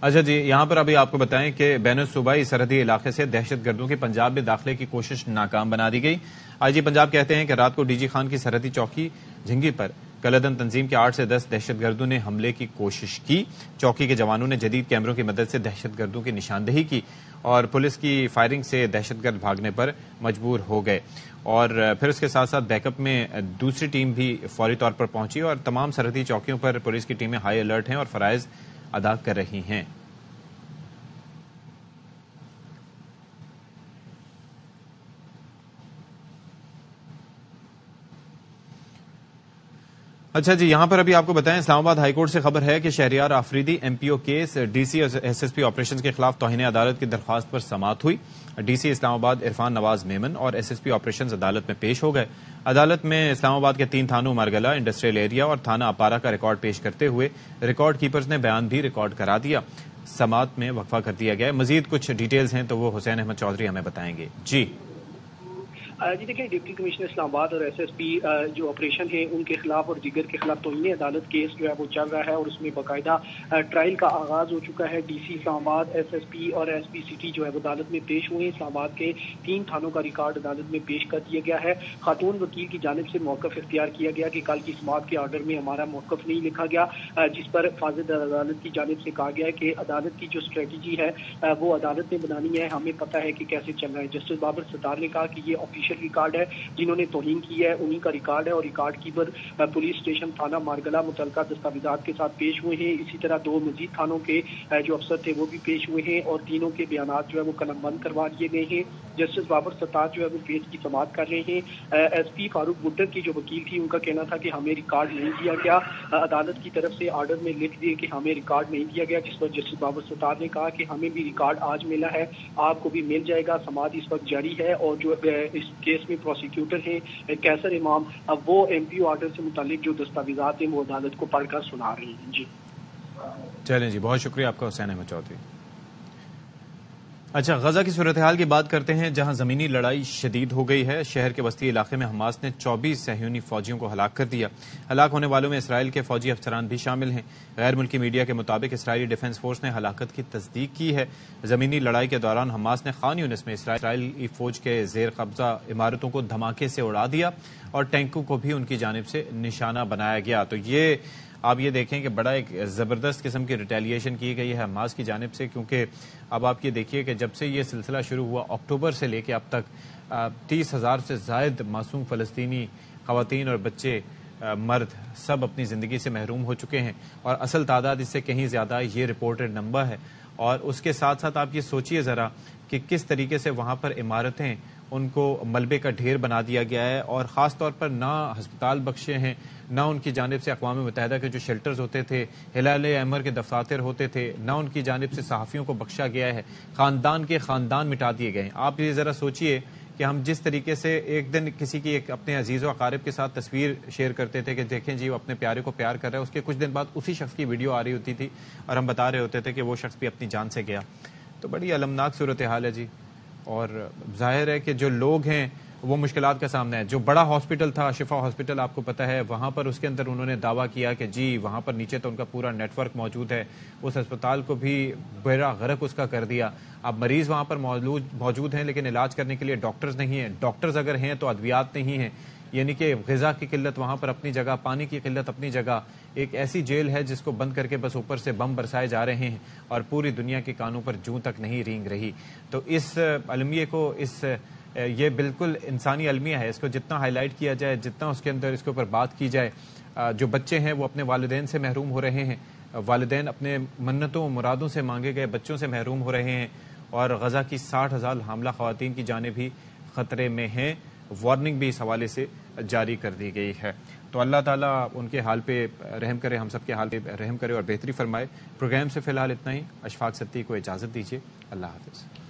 اچھا جی, یہاں پر ابھی آپ کو بتائیں کہ بین الصوبائی سرحدی علاقے سے دہشت گردوں کے پنجاب میں داخلے کی کوشش ناکام بنا دی گئی. IG پنجاب کہتے ہیں کہ رات کو DG خان کی سرحدی چوکی جھنگی پر کلدن تنظیم کے 8 سے 10 دہشت گردوں نے حملے کی کوشش کی. چوکی کے جوانوں نے جدید کیمروں کی مدد سے دہشت گردوں کی نشاندہی کی اور پولیس کی فائرنگ سے دہشت گرد بھاگنے پر مجبور ہو گئے. اور پھر اس کے ساتھ ساتھ بیک اپ میں دوسری ٹیم بھی فوری طور پر پہنچی اور تمام سرحدی چوکیوں پر پولیس کی ٹیمیں ہائی الرٹ ہیں اور فرائض ادا کر رہی ہیں. اچھا جی, یہاں پر ابھی آپ کو بتائیں اسلام آباد ہائی کورٹ سے خبر ہے کہ Shehryar Afridi MPO case DC اور SSP آپریشن کے خلاف توہین عدالت کی درخواست پر سماعت ہوئی. DC اسلام آباد عرفان نواز میمن اور SSP آپریشن عدالت میں پیش ہو گئے. عدالت میں اسلام آباد کے 3 تھانوں مرگلا, انڈسٹریل ایریا اور تھانہ اپارا کا ریکارڈ پیش کرتے ہوئے ریکارڈ کیپرز نے بیان بھی ریکارڈ کرا دیا. سماعت میں وقفہ کر دیا گیا. مزید کچھ ڈیٹیلز ہیں تو وہ حسین احمد چودھری ہمیں بتائیں گے. جی
دیکھیں, ڈپٹی کمشنر اسلام آباد اور SSP جو آپریشن ہے ان کے خلاف اور دیگر کے خلاف توہین عدالت کیس جو ہے وہ چل رہا ہے اور اس میں باقاعدہ ٹرائل کا آغاز ہو چکا ہے. DC اسلام آباد, SSP اور SP City جو ہے وہ عدالت میں پیش ہوئے. اسلام آباد کے 3 تھانوں کا ریکارڈ عدالت میں پیش کر دیا گیا ہے. خاتون وکیل کی جانب سے موقف اختیار کیا گیا کہ کل کی سماعت کے آرڈر میں ہمارا موقف نہیں لکھا گیا, جس پر فاضل عدالت کی جانب سے کہا گیا ہے کہ عدالت کی جو اسٹریٹجی ہے وہ عدالت نے بنانی ہے, ہمیں پتہ ہے کہ کیسے چل رہا ہے. جسٹس بابر ستار نے کہا کہ یہ آفیشیل ریکارڈ ہے, جنہوں نے توہین کی ہے انہی کا ریکارڈ ہے اور ریکارڈ کیپر پولیس اسٹیشن تھانہ مارگلا متعلقہ دستاویزات کے ساتھ پیش ہوئے ہیں. اسی طرح 2 مزید تھانوں کے جو افسر تھے وہ بھی پیش ہوئے ہیں اور تینوں کے بیانات جو ہے وہ قلم بند کروا دیے گئے ہیں. جسٹس بابر ستار جو ہے وہ کیس کی سماعت کر رہے ہیں. SP فاروق بٹر کی جو وکیل تھی ان کا کہنا تھا کہ ہمیں ریکارڈ نہیں دیا گیا, عدالت کی طرف سے آرڈر میں لکھ دیے کہ ہمیں ریکارڈ نہیں دیا گیا, جس پر جسٹس بابر ستار نے کہا کہ ہمیں بھی ریکارڈ آج ملا ہے, آپ کو بھی مل جائے گا. سماعت اس وقت جاری ہے اور جو اس کیس میں پروسیکیوٹر ہیں کیسر امام, اب وہ MPO آرڈر سے متعلق جو دستاویزات ہیں وہ عدالت کو پڑھ کر سنا رہے ہیں. جی
چلیں جی, بہت شکریہ آپ کا حسین احمد چودھری. اچھا، غزہ کی صورتحال کی بات کرتے ہیں، جہاں زمینی لڑائی شدید ہو گئی ہے۔ شہر کے وسطی علاقے میں حماس نے 24 صہیونی فوجیوں کو ہلاک کر دیا۔ ہلاک ہونے والوں میں اسرائیل کے فوجی افسران بھی شامل ہیں۔ غیر ملکی میڈیا کے مطابق اسرائیلی ڈیفنس فورس نے ہلاکت کی تصدیق کی ہے۔ زمینی لڑائی کے دوران حماس نے خان یونس میں اسرائیلی فوج کے زیر قبضہ عمارتوں کو دھماکے سے اڑا دیا اور ٹینکوں کو بھی ان کی جانب سے نشانہ بنایا گیا۔ تو یہ آپ یہ دیکھیں کہ بڑا ایک زبردست قسم کی ریٹیلیشن کی گئی ہے حماس کی جانب سے، کیونکہ اب آپ یہ دیکھیے کہ جب سے یہ سلسلہ شروع ہوا اکتوبر سے لے کے اب تک 30,000 سے زائد معصوم فلسطینی خواتین اور بچے، مرد سب اپنی زندگی سے محروم ہو چکے ہیں، اور اصل تعداد اس سے کہیں زیادہ یہ رپورٹڈ نمبر ہے۔ اور اس کے ساتھ ساتھ آپ یہ سوچئے ذرا کہ کس طریقے سے وہاں پر عمارتیں ان کو ملبے کا ڈھیر بنا دیا گیا ہے، اور خاص طور پر نہ ہسپتال بخشے ہیں، نہ ان کی جانب سے اقوام متحدہ کے جو شیلٹرز ہوتے تھے، ہلال احمر کے دفاتر ہوتے تھے، نہ ان کی جانب سے صحافیوں کو بخشا گیا ہے، خاندان کے خاندان مٹا دیے گئے ہیں۔ آپ یہ ذرا سوچئے کہ ہم جس طریقے سے ایک دن کسی کی ایک اپنے عزیز و اقارب کے ساتھ تصویر شیئر کرتے تھے کہ دیکھیں جی وہ اپنے پیارے کو پیار کر رہا ہے، اس کے کچھ دن بعد اسی شخص کی ویڈیو آ رہی ہوتی تھی اور ہم بتا رہے ہوتے تھے کہ وہ شخص بھی اپنی جان سے گیا۔ تو بڑی المناک صورتحال ہے جی، اور ظاہر ہے کہ جو لوگ ہیں وہ مشکلات کا سامنا ہے۔ جو بڑا ہاسپٹل تھا شفا ہاسپٹل، آپ کو پتہ ہے، وہاں پر اس کے اندر انہوں نے دعویٰ کیا کہ جی وہاں پر نیچے تو ان کا پورا نیٹ ورک موجود ہے، اس ہسپتال کو بھی بیڑا غرق اس کا کر دیا۔ اب مریض وہاں پر موجود ہیں لیکن علاج کرنے کے لیے ڈاکٹرز نہیں ہیں، ڈاکٹرز اگر ہیں تو ادویات نہیں ہیں، یعنی کہ غذا کی قلت وہاں پر اپنی جگہ، پانی کی قلت اپنی جگہ، ایک ایسی جیل ہے جس کو بند کر کے بس اوپر سے بم برسائے جا رہے ہیں اور پوری دنیا کے کانوں پر جوں تک نہیں رینگ رہی۔ تو اس المیے کو، یہ بالکل انسانی المیہ ہے، اس کو جتنا ہائی لائٹ کیا جائے، جتنا اس کے اندر اس کے اوپر بات کی جائے، جو بچے ہیں وہ اپنے والدین سے محروم ہو رہے ہیں، والدین اپنے منتوں مرادوں سے مانگے گئے بچوں سے محروم ہو رہے ہیں، اور غزہ کی 60,000 حاملہ خواتین کی جانیں بھی خطرے میں ہیں۔ وارننگ بھی اس حوالے سے جاری کر دی گئی ہے۔ تو اللہ تعالیٰ ان کے حال پہ رحم کرے، ہم سب کے حال پہ رحم کرے اور بہتری فرمائے۔ پروگرام سے فی الحال اتنا ہی۔ اشفاق ستی کو اجازت دیجیے، اللہ حافظ۔